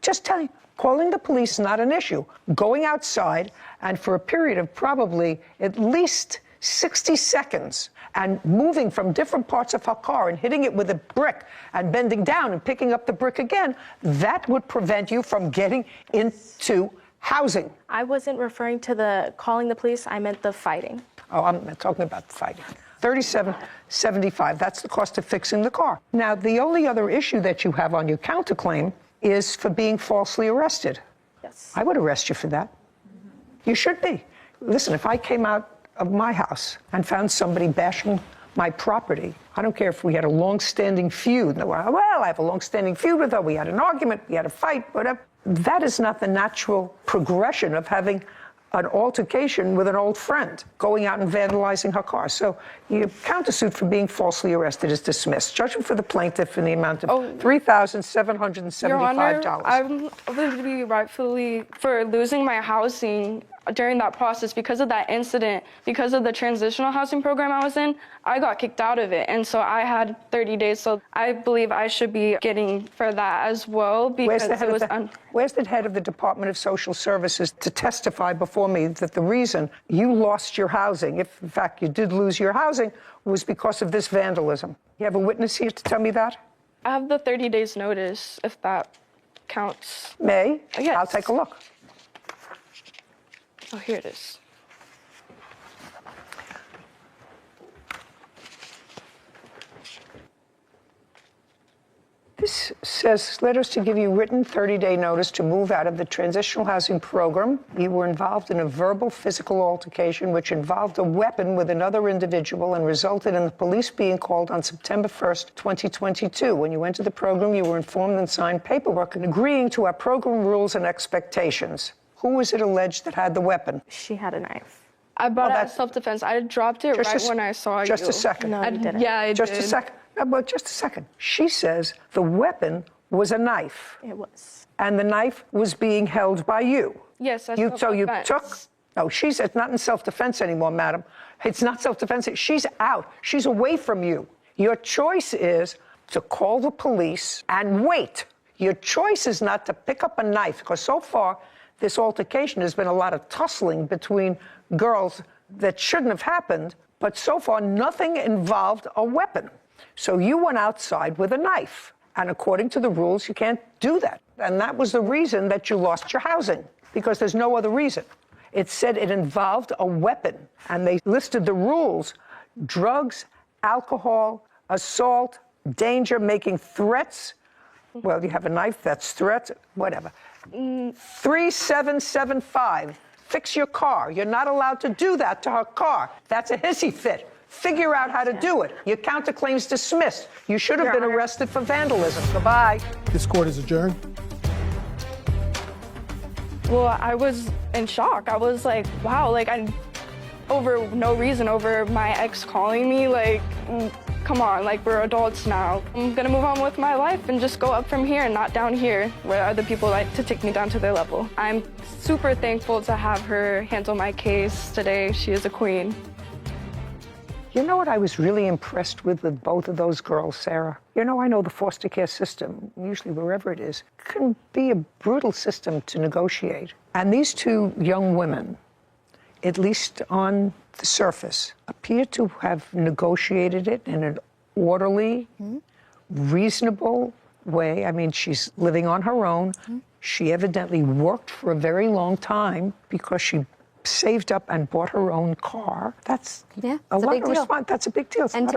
just telling you, calling the police is not an issue. Going outside and for a period of probably at least 60 seconds and moving from different parts of her car and hitting it with a brick and bending down and picking up the brick again, that would prevent you from getting into housing. I wasn't referring to the calling the police, I meant the fighting. Oh, I'm not talking about the fighting. $37.75, that's the cost of fixing the car. Now, the only other issue that you have on your counterclaim is for being falsely arrested. Yes. I would arrest you for that. You should be. Listen, if I came out of my house and found somebody bashing my property, I don't care if we had a long-standing feud. Well, I have a long-standing feud with her. We had an argument. We had a fight. Whatever. That is not the natural progression of having an altercation with an old friend, going out and vandalizing her car. So your countersuit for being falsely arrested is dismissed. Judgment for the plaintiff in the amount of $3,775. Your Honor, I'm going to be rightfully for losing my housing during that process because of that incident, because of the transitional housing program I was in. I got kicked out of it, and so I had 30 days. So I believe I should be getting for that as well because Where's the head of the Department of Social Services to testify before me that the reason you lost your housing, if in fact you did lose your housing, was because of this vandalism? You have a witness here to tell me that? I have the 30 days notice, if that counts. May? Yes. I'll take a look. Oh, here it is. This says letters to give you written 30-day notice to move out of the transitional housing program. You were involved in a verbal physical altercation which involved a weapon with another individual and resulted in the police being called on September 1st, 2022. When you entered the program, you were informed and signed paperwork and agreeing to our program rules and expectations. Who was it alleged that had the weapon? She had a knife. I bought it out of self-defense. I dropped it right when I saw you. Just a second. No, you didn't. Yeah, I Just did. a second. No, but just a second. She says the weapon was a knife. It was. And the knife was being held by you. Yes, that's So you self-defense. took. No, she said it's not in self-defense anymore, madam. It's not self-defense. She's out. She's away from you. Your choice is to call the police and wait. Your choice is not to pick up a knife, because so far this altercation has been a lot of tussling between girls that shouldn't have happened, but so far nothing involved a weapon. So you went outside with a knife, and according to the rules, you can't do that. And that was the reason that you lost your housing, because there's no other reason. It said it involved a weapon, and they listed the rules: drugs, alcohol, assault, danger, making threats. Well, you have a knife, that's threats, whatever. 3775, fix your car. You're not allowed to do that to her car. That's a hissy fit. Figure out how to do it. Your counterclaim's dismissed. You should have been arrested for vandalism. Goodbye. This court is adjourned. Well, I was in shock. I was like, wow, like over no reason, over my ex calling me, like, come on, like we're adults now. I'm gonna move on with my life and just go up from here and not down here where other people like to take me down to their level. I'm super thankful to have her handle my case today. She is a queen. You know what I was really impressed with both of those girls, Sarah? You know, I know the foster care system, usually wherever it is, can be a brutal system to negotiate. And these two young women, at least on the surface, appear to have negotiated it in an orderly, reasonable way. I mean, she's living on her own. She evidently worked for a very long time because she saved up and bought her own car. That's a big deal. That's a big deal. And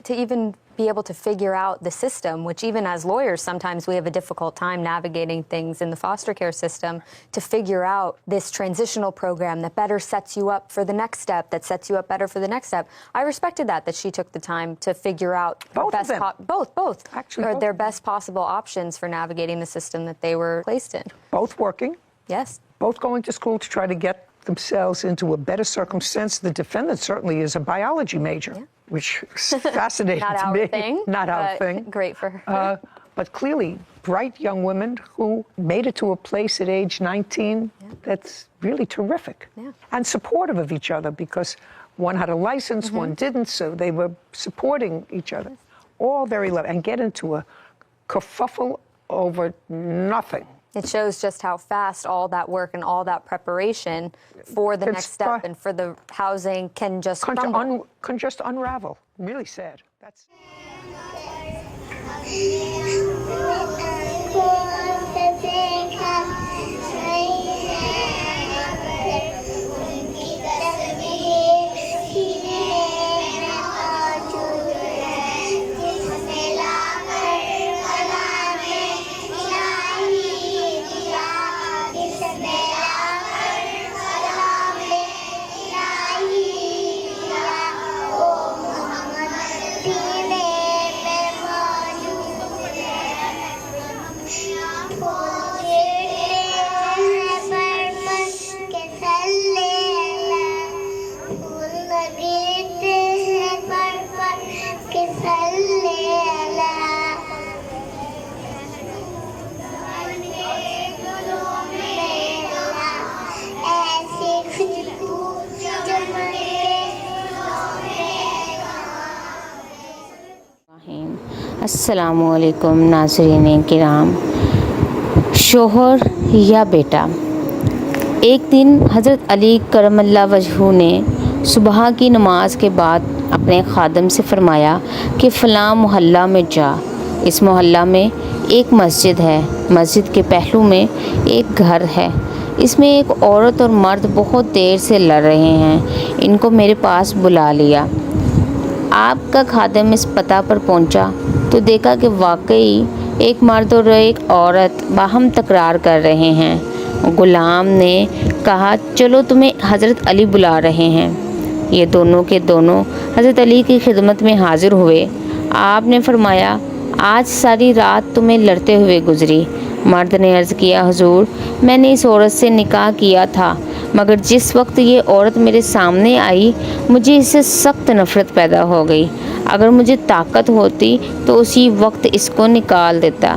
to even be able to figure out the system, which even as lawyers, sometimes we have a difficult time navigating things in the foster care system, to figure out this transitional program that better sets you up for the next step, that sets you up better for the next step. I respected that she took the time to figure out both their best possible options for navigating the system that they were placed in. Both working. Yes. Both going to school to try to get themselves into a better circumstance. The defendant certainly is a biology major, which is fascinating Not to our me. thing. Not our thing. Great for her. But clearly, bright young women who made it to a place at age 19 that's really terrific. And supportive of each other, because one had a license, one didn't, so they were supporting each other. All very lovely. And get into a kerfuffle over nothing. It shows just how fast all that work and all that preparation for the next step and for the housing can just crumble. Can just unravel. Really sad. That's. अस्सलामुअलैकुम नाज़रीन किराम। शोहर या बेटा। एक दिन हज़रत अली करमल्ला वजहू ने सुबह की नमाज के बाद अपने खादम से फरमाया कि फ़लाँ मोहल्ला में जा। इस मोहल्ला में एक मस्जिद है, मस्जिद के पहलू में एक घर है। اس میں ایک عورت اور مرد بہت دیر سے لڑ رہے ہیں، ان کو میرے پاس بلا لیا۔ آپ کا خادم اس پتہ پر پہنچا تو دیکھا کہ واقعی ایک مرد اور ایک عورت باہم تکرار کر رہے ہیں۔ غلام نے کہا چلو تمہیں حضرت علی بلا رہے ہیں۔ یہ دونوں کے دونوں حضرت علی کی خدمت میں حاضر ہوئے۔ آپ نے فرمایا آج ساری رات تمہیں لڑتے ہوئے گزری۔ مرد نے عرض کیا حضور میں نے اس عورت سے نکاح کیا تھا، مگر جس وقت یہ عورت میرے سامنے آئی مجھے اس سے سخت نفرت پیدا ہو گئی۔ اگر مجھے طاقت ہوتی تو اسی وقت اس کو نکال دیتا۔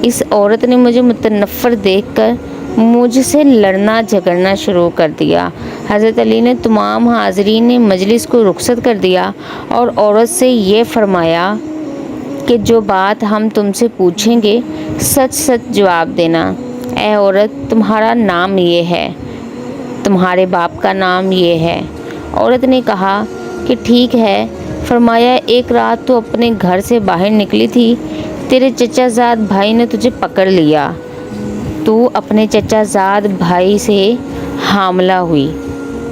اس عورت نے مجھے متنفر دیکھ کر مجھ سے لڑنا جھگڑنا شروع کر دیا۔ حضرت علی نے تمام حاضرین مجلس کو رخصت کر دیا اور عورت سے یہ فرمایا کہ جو بات ہم تم سے پوچھیں گے سچ سچ جواب دینا۔ اے عورت تمہارا نام یہ ہے، تمہارے باپ کا نام یہ ہے۔ عورت نے کہا کہ ٹھیک ہے۔ فرمایا ایک رات تو اپنے گھر سے باہر نکلی تھی، تیرے چچا زاد بھائی نے تجھے پکڑ لیا، تو اپنے چچا زاد بھائی سے حاملہ ہوئی۔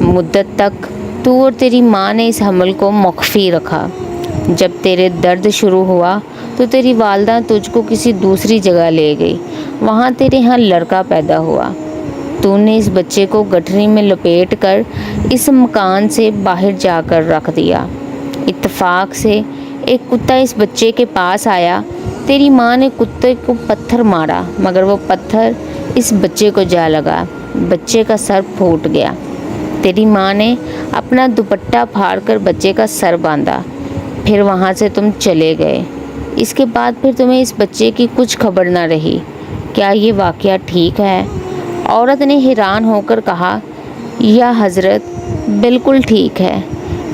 مدت تک تو اور تیری ماں نے اس حمل کو مخفی رکھا۔ جب تیرے درد شروع ہوا تو تیری والدہ تجھ کو کسی دوسری جگہ لے گئی، وہاں تیرے ہاں لڑکا پیدا ہوا۔ تو نے اس بچے کو گٹھری میں لپیٹ کر اس مکان سے باہر جا کر رکھ دیا۔ اتفاق سے ایک کتا اس بچے کے پاس آیا، تیری ماں نے کتے کو پتھر مارا مگر وہ پتھر اس بچے کو جا لگا، بچے کا سر پھوٹ گیا۔ تیری ماں نے اپنا دوپٹہ پھاڑ کر بچے کا سر باندھا، پھر وہاں سے تم چلے گئے۔ اس کے بعد پھر تمہیں اس بچے کی کچھ خبر نہ رہی، کیا یہ واقعہ ٹھیک ہے؟ عورت نے حیران ہو کر کہا یا حضرت بالکل ٹھیک ہے۔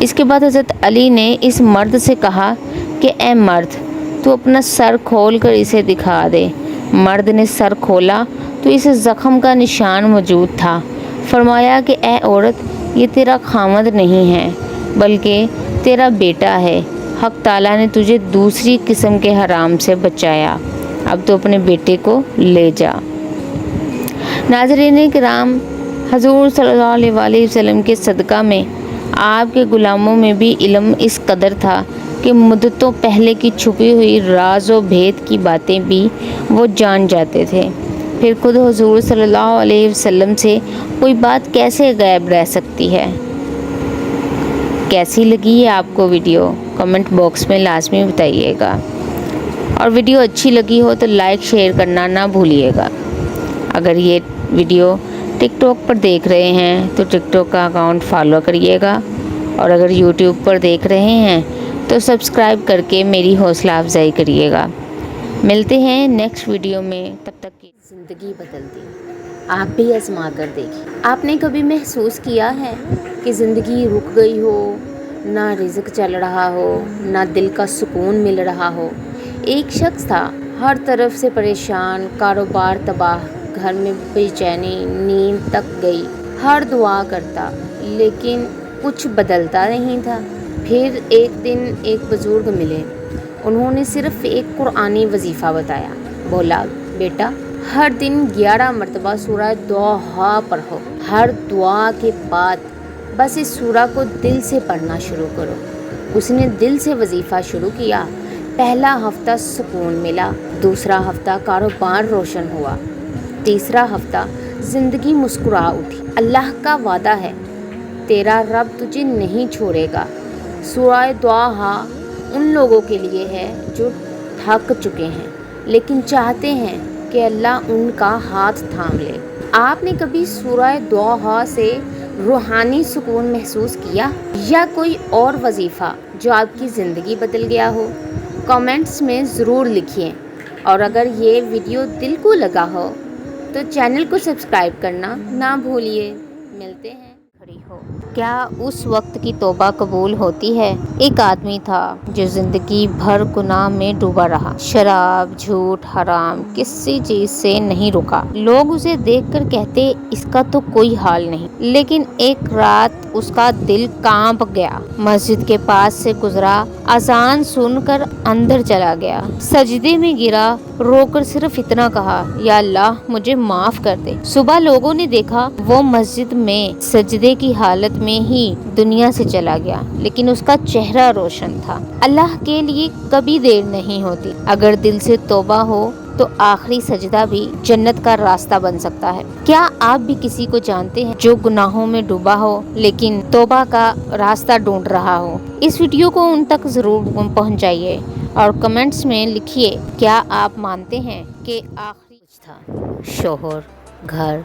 اس کے بعد حضرت علی نے اس مرد سے کہا کہ اے مرد تو اپنا سر کھول کر اسے دکھا دے۔ مرد نے سر کھولا تو اس زخم کا نشان موجود تھا۔ فرمایا کہ اے عورت یہ تیرا خامد نہیں ہے بلکہ تیرا بیٹا ہے، حق تعالیٰ نے تجھے دوسری قسم کے حرام سے بچایا، اب تو اپنے بیٹے کو لے جا۔ ناظرین کرام، حضور صلی اللہ علیہ وآلہ وسلم کے صدقہ میں آپ کے غلاموں میں بھی علم اس قدر تھا کہ مدتوں پہلے کی چھپی ہوئی راز و بھید کی باتیں بھی وہ جان جاتے تھے۔ پھر خود حضور صلی اللہ علیہ وسلم سے کوئی بات کیسے غائب رہ سکتی ہے؟ کیسی لگی ہے آپ کو ویڈیو؟ کمنٹ باکس میں لازمی بتائیے گا، اور ویڈیو اچھی لگی ہو تو لائک شیئر کرنا نہ بھولیے گا۔ اگر یہ ویڈیو ٹک ٹاک پر دیکھ رہے ہیں تو ٹک ٹاک کا اکاؤنٹ فالو کریے گا، اور اگر یوٹیوب پر دیکھ رہے ہیں تو سبسکرائب کر کے میری حوصلہ افزائی کریے گا۔ ملتے ہیں نیکسٹ ویڈیو میں، تب تک کی زندگی بدلتی آپ بھی آزما کر دیکھیں۔ آپ نے کبھی محسوس کیا ہے کہ زندگی رک گئی ہو، نہ رزق چل رہا ہو، نہ دل کا سکون مل رہا ہو؟ ایک شخص تھا ہر طرف سے پریشان، کاروبار تباہ، گھر میں بے چینی، نیند تک گئی، ہر دعا کرتا لیکن کچھ بدلتا نہیں تھا۔ پھر ایک دن ایک بزرگ ملے، انہوں نے صرف ایک قرآنی وظیفہ بتایا۔ بولا بیٹا ہر دن 11 مرتبہ سورہ دوحہ پڑھو، ہر دعا کے بعد بس اس سورہ کو دل سے پڑھنا شروع کرو۔ اس نے دل سے وظیفہ شروع کیا۔ پہلا ہفتہ سکون ملا، دوسرا ہفتہ کاروبار روشن ہوا، تیسرا ہفتہ زندگی مسکرا اٹھی۔ اللہ کا وعدہ ہے تیرا رب تجھے نہیں چھوڑے گا۔ سورہ دوحہ ان لوگوں کے لیے ہے جو تھک چکے ہیں لیکن چاہتے ہیں کہ اللہ ان کا ہاتھ تھام لے۔ آپ نے کبھی سورہ دوحہ سے روحانی سکون محسوس کیا، یا کوئی اور وظیفہ جو آپ کی زندگی بدل گیا ہو؟ کامنٹس میں ضرور لکھیے، اور اگر یہ ویڈیو دل کو لگا ہو تو چینل کو سبسکرائب کرنا نہ بھولیے۔ ملتے ہیں खड़ी हो। क्या उस वक्त की तौबा कबूल होती है? एक आदमी था जो जिंदगी भर गुनाह में डूबा रहा, शराब, झूठ, हराम, किसी चीज से नहीं रुका। लोग उसे देखकर कहते इसका तो कोई हाल नहीं, लेकिन एक रात उसका दिल कांप गया। मस्जिद के पास से गुजरा, अजान सुनकर अंदर चला गया, सजदे में गिरा, रोकर सिर्फ इतना कहा, या अल्लाह मुझे माफ कर दे। सुबह लोगों ने देखा वो मस्जिद में सजदे की हालत में ही दुनिया से चला गया, लेकिन उसका चेहरा रोशन था। अल्लाह के लिए कभी देर नहीं होती। अगर दिल से तौबा हो तो आखिरी सजदा भी जन्नत का रास्ता बन सकता है। क्या आप भी किसी को जानते हैं जो गुनाहों में डूबा हो लेकिन तौबा का रास्ता ढूंढ रहा हो? इस वीडियो को उन तक जरूर पहुंचाइए और कमेंट्स में लिखिए, क्या आप मानते हैं कि आखिरी कुछ था? शोहर, घर,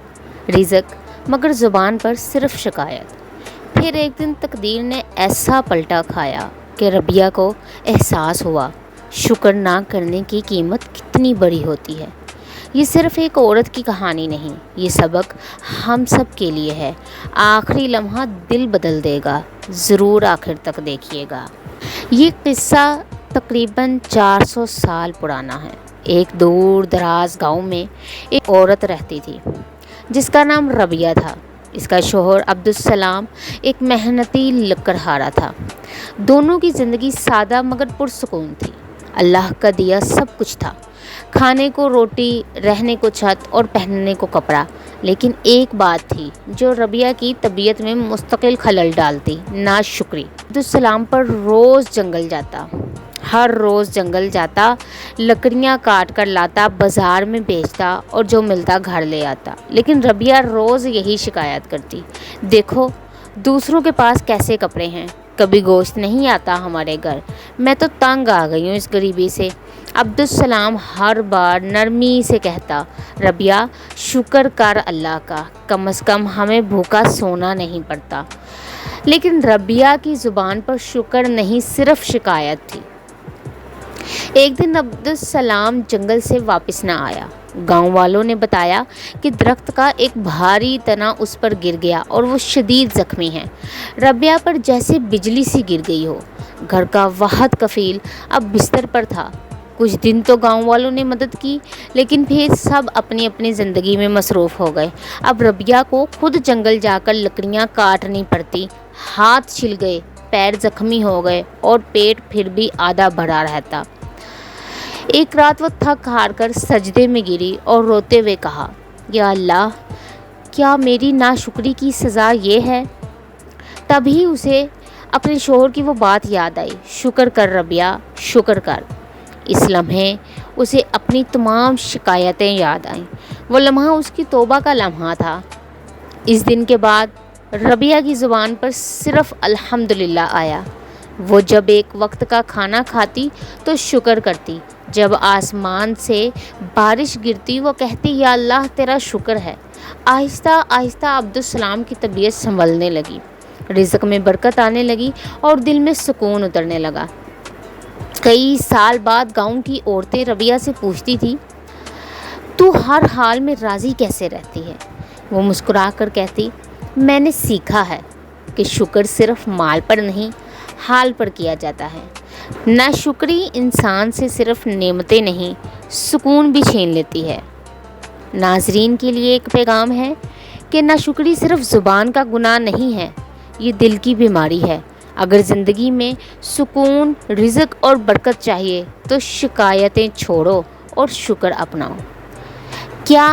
रिज़्क, मगर ज़ुबान पर सिर्फ शिकायत। फिर एक दिन तकदीर ने ऐसा पलटा खाया कि रबिया को एहसास हुआ शुक्र ना करने की कीमत कितनी बड़ी होती है। ये सिर्फ एक औरत की कहानी नहीं, ये सबक हम सब के लिए है। आखिरी लम्हा दिल बदल देगा, ज़रूर आखिर तक देखिएगा। ये किस्सा तकरीबन 400 साल पुराना है। एक दूर दराज गांव में एक औरत रहती थी जिसका नाम रबिया था। इसका शोहर अब्दुल-सलाम एक मेहनती लकड़हारा था। दोनों की ज़िंदगी सादा मगर पुरसुकून थी। अल्लाह का दिया सब कुछ था, खाने को रोटी, रहने को छत और पहनने को कपड़ा। लेकिन एक बात थी जो रबिया की तबीयत में मुस्तकिल खलल डालती, नाशुक्री। अब्दुल-सलाम पर रोज़ जंगल जाता, हर रोज़ जंगल जाता, लकड़ियाँ काट कर लाता, बाज़ार में बेचता और जो मिलता घर ले आता। लेकिन रबिया रोज़ यही शिकायत करती, देखो दूसरों के पास कैसे कपड़े हैं, कभी गोश्त नहीं आता हमारे घर, मैं तो तंग आ गई हूँ इस गरीबी से। अब्दुल-सलाम हर बार नरमी से कहता, रबिया शुक्र कर अल्लाह का, कम से कम हमें भूखा सोना नहीं पड़ता। लेकिन रबिया की ज़ुबान पर शुक्र नहीं, सिर्फ शिकायत थी। एक दिन अब्दुल-सलाम जंगल से वापस न आया। गांव वालों ने बताया कि दरख्त का एक भारी तना उस पर गिर गया और वो शदीद ज़ख्मी है। रबिया पर जैसे बिजली सी गिर गई हो। घर का वाहद कफील अब बिस्तर पर था। कुछ दिन तो गांव वालों ने मदद की, लेकिन फिर सब अपनी अपनी ज़िंदगी में मसरूफ़ हो गए। अब रबिया को खुद जंगल जाकर लकड़ियाँ काटनी पड़ती, हाथ छिल गए, पैर जख्मी हो गए और पेट फिर भी आधा भरा रहता। एक रात वो थक हार कर सजदे में गिरी और रोते हुए कहा, या अल्लाह क्या मेरी नाशुक्री की सज़ा ये है? तभी उसे अपने शोहर की वो बात याद आई, शुक्र कर रबिया, शुक्र कर। इस लम्हे उसे अपनी तमाम शिकायतें याद आईं। वो लम्हा उसकी तौबा का लम्हा था। इस दिन के बाद रबिया की ज़ुबान पर सिर्फ अल्हम्दुलिल्लाह आया। वो जब एक वक्त का खाना खाती तो शुक्र करती, जब आसमान से बारिश गिरती वो कहती, या अल्लाह तेरा शुक्र है। आहिस्ता आहिस्ता अब्दुल-सलाम की तबीयत संभलने लगी, रिज़्क में बरकत आने लगी और दिल में सुकून उतरने लगा। कई साल बाद गांव की औरतें रबिया से पूछती थी, तू हर हाल में राज़ी कैसे रहती है? वो मुस्कुरा कर कहती, मैंने सीखा है कि शुक्र सिर्फ माल पर नहीं, हाल पर किया जाता है। नाशुक्री इंसान से सिर्फ नेमतें नहीं, सुकून भी छीन लेती है। नाजरीन के लिए एक पैगाम है कि नाशुक्री सिर्फ ज़ुबान का गुनाह नहीं है, ये दिल की बीमारी है। अगर ज़िंदगी में सुकून, रिज़्क और बरकत चाहिए तो शिकायतें छोड़ो और शुक्र अपनाओ। क्या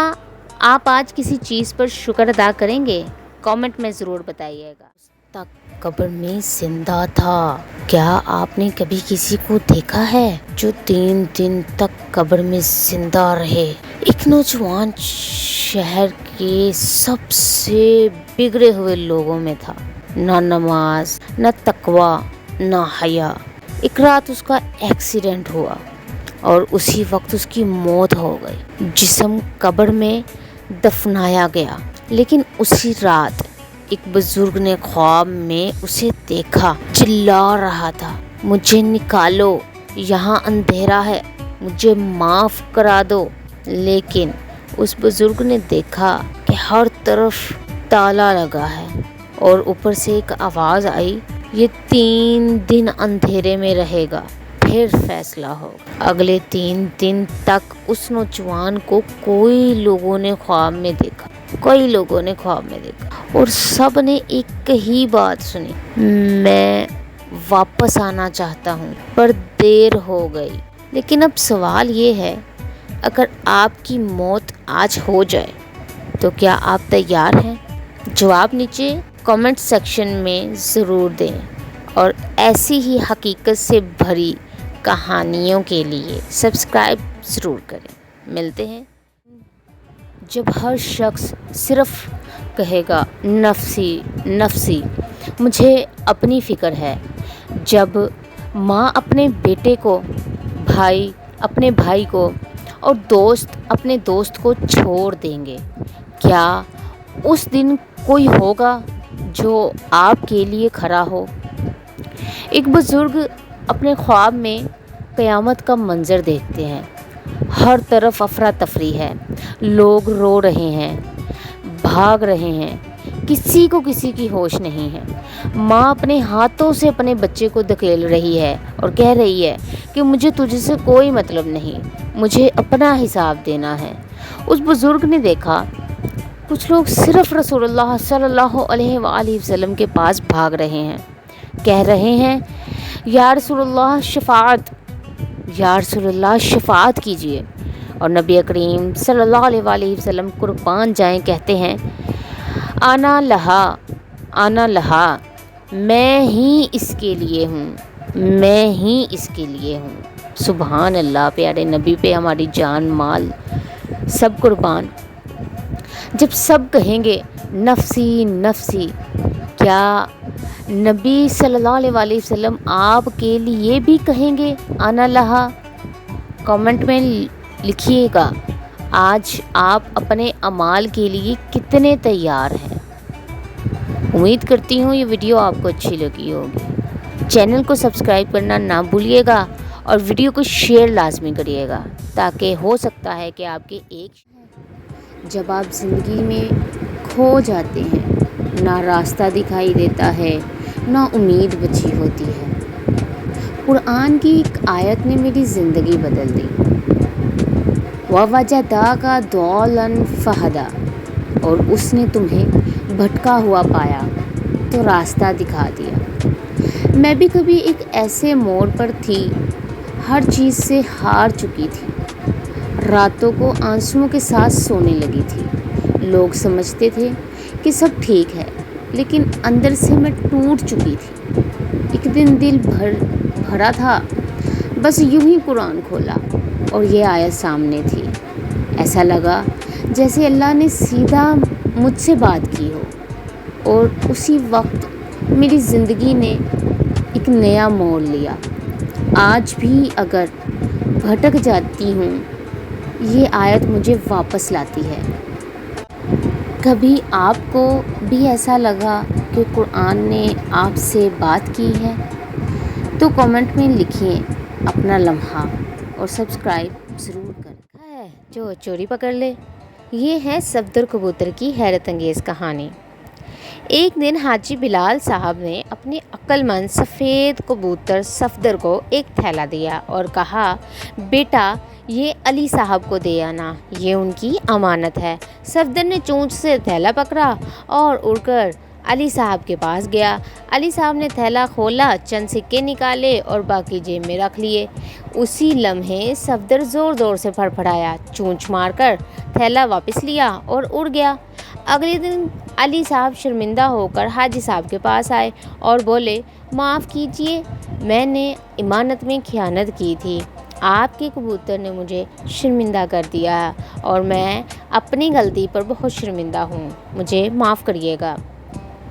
आप आज किसी चीज़ पर शुक्र अदा करेंगे? कमेंट में ज़रूर बताइएगा। तक कब्र में जिंदा था। क्या आपने कभी किसी को देखा है जो 3 दिन तक कब्र में जिंदा रहे? एक नौजवान शहर के सबसे बिगड़े हुए लोगों में था, ना नमाज, ना तकवा, ना हया। एक रात उसका एक्सीडेंट हुआ और उसी वक्त उसकी मौत हो गई। जिस्म कब्र में दफनाया गया, लेकिन उसी रात एक बुजुर्ग ने ख्वाब में उसे देखा, चिल्ला रहा था, मुझे निकालो, यहाँ अंधेरा है, मुझे माफ़ करा दो। लेकिन उस बुजुर्ग ने देखा कि हर तरफ ताला लगा है اور اوپر سے ایک آواز آئی، یہ 3 دن اندھیرے میں رہے گا، پھر فیصلہ ہوگا۔ اگلے 3 دن تک اس نوجوان کو کئی لوگوں نے خواب میں دیکھا اور سب نے ایک ہی بات سنی، میں واپس آنا چاہتا ہوں پر دیر ہو گئی۔ لیکن اب سوال یہ ہے، اگر آپ کی موت آج ہو جائے تو کیا آپ تیار ہیں؟ جواب نیچے کامنٹ سیکشن میں ضرور دیں، اور ایسی ہی حقیقت سے بھری کہانیوں کے لیے سبسکرائب ضرور کریں۔ ملتے ہیں جب ہر شخص صرف کہے گا نفسی نفسی، مجھے اپنی فکر ہے، جب ماں اپنے بیٹے کو، بھائی اپنے بھائی کو اور دوست اپنے دوست کو چھوڑ دیں گے، کیا اس دن کوئی ہوگا جو آپ کے لیے کھڑا ہو؟ ایک بزرگ اپنے خواب میں قیامت کا منظر دیکھتے ہیں، ہر طرف افراتفری ہے، لوگ رو رہے ہیں، بھاگ رہے ہیں، کسی کو کسی کی ہوش نہیں ہے۔ ماں اپنے ہاتھوں سے اپنے بچے کو دھکیل رہی ہے اور کہہ رہی ہے کہ مجھے تجھ سے کوئی مطلب نہیں، مجھے اپنا حساب دینا ہے۔ اس بزرگ نے دیکھا کچھ لوگ صرف رسول اللہ صلی اللہ علیہ وآلہ وسلم کے پاس بھاگ رہے ہیں، کہہ رہے ہیں یا رسول اللہ شفاعت، یا رسول اللہ شفاعت کیجیے، اور نبی کریم صلی اللہ علیہ وآلہ وسلم قربان جائیں کہتے ہیں آنا لہا، میں ہی اس کے لیے ہوں۔ سبحان اللہ، پیارے نبی پہ ہماری جان مال سب قربان۔ جب سب کہیں گے نفسی نفسی، کیا نبی صلی اللہ علیہ وآلہ وسلم آپ کے لیے بھی کہیں گے آنا لہا؟ کامنٹ میں لکھیے گا آج آپ اپنے اعمال کے لیے کتنے تیار ہیں۔ امید کرتی ہوں یہ ویڈیو آپ کو اچھی لگی ہوگی۔ چینل کو سبسکرائب کرنا نہ بھولیے گا اور ویڈیو کو شیئر لازمی کریے گا، تاکہ ہو سکتا ہے کہ آپ کے جب آپ زندگی میں کھو جاتے ہیں، نہ راستہ دکھائی دیتا ہے، نہ امید بچی ہوتی ہے، قرآن کی ایک آیت نے میری زندگی بدل دی۔ وَوَجَدَكَ ضَالًّا فَهَدَىٰ، اور اس نے تمہیں بھٹکا ہوا پایا تو راستہ دکھا دیا۔ میں بھی کبھی ایک ایسے موڑ پر تھی، ہر چیز سے ہار چکی تھی، راتوں کو آنسوؤں کے ساتھ سونے لگی تھی۔ لوگ سمجھتے تھے کہ سب ٹھیک ہے، لیکن اندر سے میں ٹوٹ چکی تھی۔ ایک دن دل بھرا تھا، بس یوں ہی قرآن کھولا اور یہ آیت سامنے تھی۔ ایسا لگا جیسے اللہ نے سیدھا مجھ سے بات کی ہو، اور اسی وقت میری زندگی نے ایک نیا موڑ لیا۔ آج بھی اگر بھٹک جاتی ہوں، یہ آیت مجھے واپس لاتی ہے۔ کبھی آپ کو بھی ایسا لگا کہ قرآن نے آپ سے بات کی ہے؟ تو کامنٹ میں لکھیں اپنا لمحہ اور سبسکرائب ضرور کریں۔ جو چوری پکڑ لے، یہ ہے صفدر کبوتر کی حیرت انگیز کہانی۔ ایک دن حاجی بلال صاحب نے اپنے عقل مند سفید کبوتر صفدر کو ایک تھیلا دیا اور کہا بیٹا یہ علی صاحب کو دے آنا، یہ ان کی امانت ہے۔ صفدر نے چونچ سے تھیلا پکڑا اور اڑ کر علی صاحب کے پاس گیا۔ علی صاحب نے تھیلا کھولا، چند سکے نکالے اور باقی جیب میں رکھ لیے۔ اسی لمحے صفدر زور زور سے پھڑپھڑایا، چونچ مار کر تھیلا واپس لیا اور اڑ گیا۔ اگلے دن علی صاحب شرمندہ ہو کر حاجی صاحب کے پاس آئے اور بولے معاف کیجیے، میں نے امانت میں خیانت کی تھی، آپ کے کبوتر نے مجھے شرمندہ کر دیا اور میں اپنی غلطی پر بہت شرمندہ ہوں، مجھے معاف کریے گا۔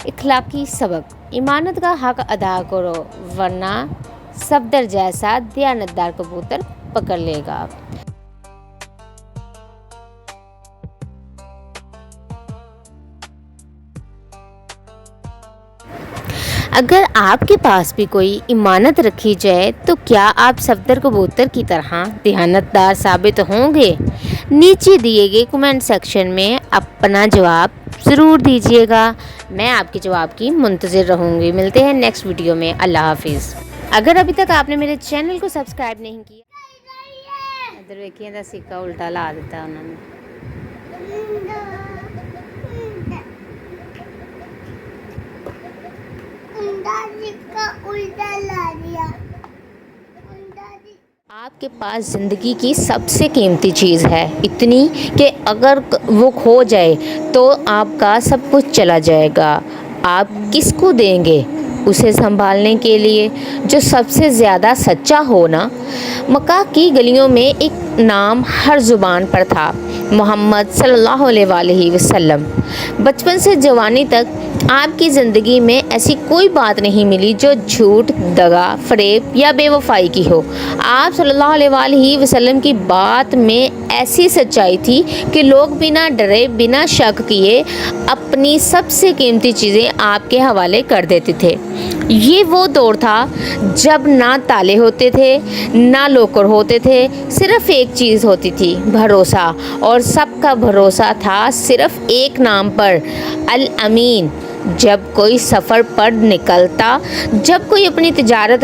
اخلاقی سبق، امانت کا حق ادا کرو ورنہ صفدر جیسا دیانتدار کبوتر پکڑ لے گا۔ اگر آپ کے پاس بھی کوئی امانت رکھی جائے تو کیا آپ صفدر کبوتر کی طرح دیانتدار ثابت ہوں گے؟ نیچے دیے گئے کمنٹ سیکشن میں اپنا جواب ضرور دیجیے گا. میں آپ کے جواب کی منتظر رہوں گی. ملتے ہیں نیکسٹ ویڈیو میں. اللہ حافظ. اگر ابھی تک آپ نے میرے چینل کو سبسکرائب نہیں کیا, ادھر دیکھیے دا سکہ الٹا لا دیتا ہے انہوں نے. آپ کے پاس زندگی کی سب سے قیمتی چیز ہے, اتنی کہ اگر وہ کھو جائے تو آپ کا سب کچھ چلا جائے گا. آپ کس کو دیں گے اسے سنبھالنے کے لیے؟ جو سب سے زیادہ سچا ہو نا. مکہ کی گلیوں میں ایک نام ہر زبان پر تھا, محمد صلی اللہ علیہ وآلہ وسلم. بچپن سے جوانی تک آپ کی زندگی میں ایسی کوئی بات نہیں ملی جو جھوٹ, دغا, فریب یا بے وفائی کی ہو. آپ صلی اللہ علیہ وآلہ وسلم کی بات میں ایسی سچائی تھی کہ لوگ بنا ڈرے, بنا شک کیے اپنی سب سے قیمتی چیزیں آپ کے حوالے کر دیتے تھے. یہ وہ دور تھا جب نہ تالے ہوتے تھے, نہ لوکر ہوتے تھے, صرف ایک چیز ہوتی تھی, بھروسہ. اور سب کا بھروسہ تھا صرف ایک نام پر, الامین. جب کوئی سفر پر نکلتا, جب کوئی اپنی تجارت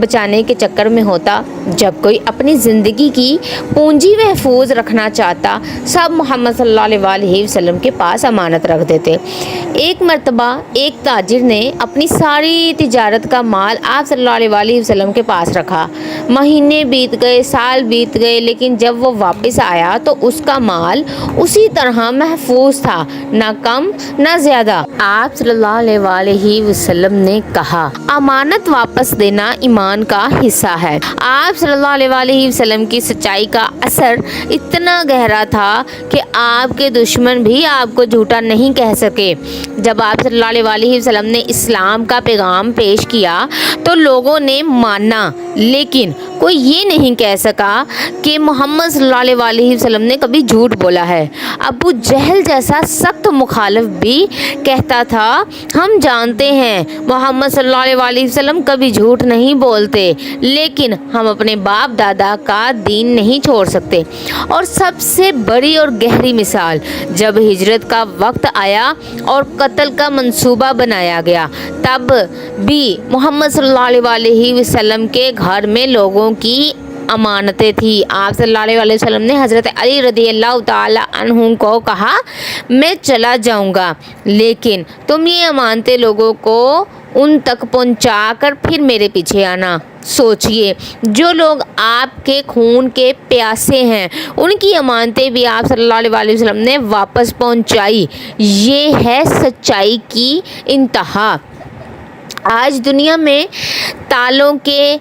بچانے کے چکر میں ہوتا, جب کوئی اپنی زندگی کی پونجی محفوظ رکھنا چاہتا, سب محمد صلی اللہ علیہ وآلہ وسلم کے پاس امانت رکھ دیتے. ایک مرتبہ ایک تاجر نے اپنی ساری تجارت کا مال آپ صلی اللہ علیہ وآلہ وسلم کے پاس رکھا. مہینے بیت گئے, سال بیت گئے, لیکن جب وہ واپس آیا تو اس کا مال اسی طرح محفوظ تھا, نہ کم نہ زیادہ. آپ صلی اللہ علیہ وآلہ وسلم نے کہا, امانت واپس دینا ایمان کا حصہ ہے. آپ صلی اللہ علیہ وآلہ وسلم کی سچائی کا اثر اتنا گہرا تھا کہ آپ کے دشمن بھی آپ کو جھوٹا نہیں کہہ سکے. جب آپ صلی اللہ علیہ وآلہ وسلم نے اسلام کا پیغام پیش کیا تو لوگوں نے مانا, لیکن کوئی یہ نہیں کہہ سکا کہ محمد صلی اللہ علیہ وآلہ وسلم نے کبھی جھوٹ بولا ہے. ابو جہل جیسا سخت مخالف بھی کہتا تھا, ہم جانتے ہیں محمد صلی اللہ علیہ وآلہ وسلم کبھی جھوٹ نہیں بولتے, لیکن ہم اپنے باپ دادا کا دین نہیں چھوڑ سکتے. اور سب سے بڑی اور گہری مثال, جب ہجرت کا وقت آیا اور قتل کا منصوبہ بنایا گیا, تب بھی محمد صلی اللہ علیہ وآلہ وسلم کے گھر میں لوگوں کی امانتیں تھی. آپ صلی اللہ علیہ وآلہ وسلم نے حضرت علی رضی اللہ تعالی عنہ کو کہا, میں چلا جاؤں گا, لیکن تم یہ امانتیں لوگوں کو ان تک پہنچا کر پھر میرے پیچھے آنا. سوچئے, جو لوگ آپ کے خون کے پیاسے ہیں ان کی امانتیں بھی آپ صلی اللہ علیہ وآلہ وسلم نے واپس پہنچائی. یہ ہے سچائی کی انتہا. آج دنیا میں تالوں کے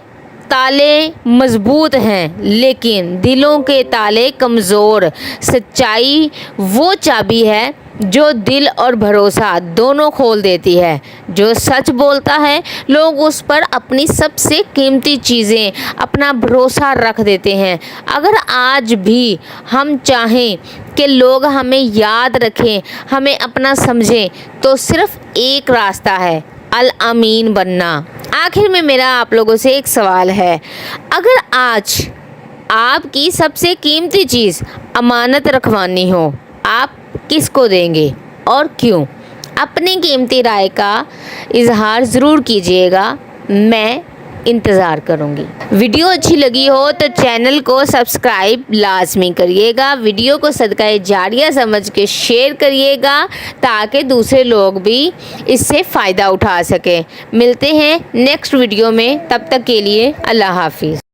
تالے مضبوط ہیں, لیکن دلوں کے تالے کمزور. سچائی وہ چابی ہے جو دل اور بھروسہ دونوں کھول دیتی ہے. جو سچ بولتا ہے لوگ اس پر اپنی سب سے قیمتی چیزیں, اپنا بھروسہ رکھ دیتے ہیں. اگر آج بھی ہم چاہیں کہ لوگ ہمیں یاد رکھیں, ہمیں اپنا سمجھیں, تو صرف ایک راستہ ہے, الامین بننا. آخر میں میرا آپ لوگوں سے ایک سوال ہے, اگر آج آپ کی سب سے قیمتی چیز امانت رکھوانی ہو, آپ کس کو دیں گے اور کیوں؟ اپنی قیمتی رائے کا اظہار ضرور کیجیے گا, میں انتظار کروں گی. ویڈیو اچھی لگی ہو تو چینل کو سبسکرائب لازمی کریے گا. ویڈیو کو صدقہ جاریہ سمجھ کے شیئر کریے گا تاکہ دوسرے لوگ بھی اس سے فائدہ اٹھا سکیں. ملتے ہیں نیکسٹ ویڈیو میں, تب تک کے لیے اللہ حافظ.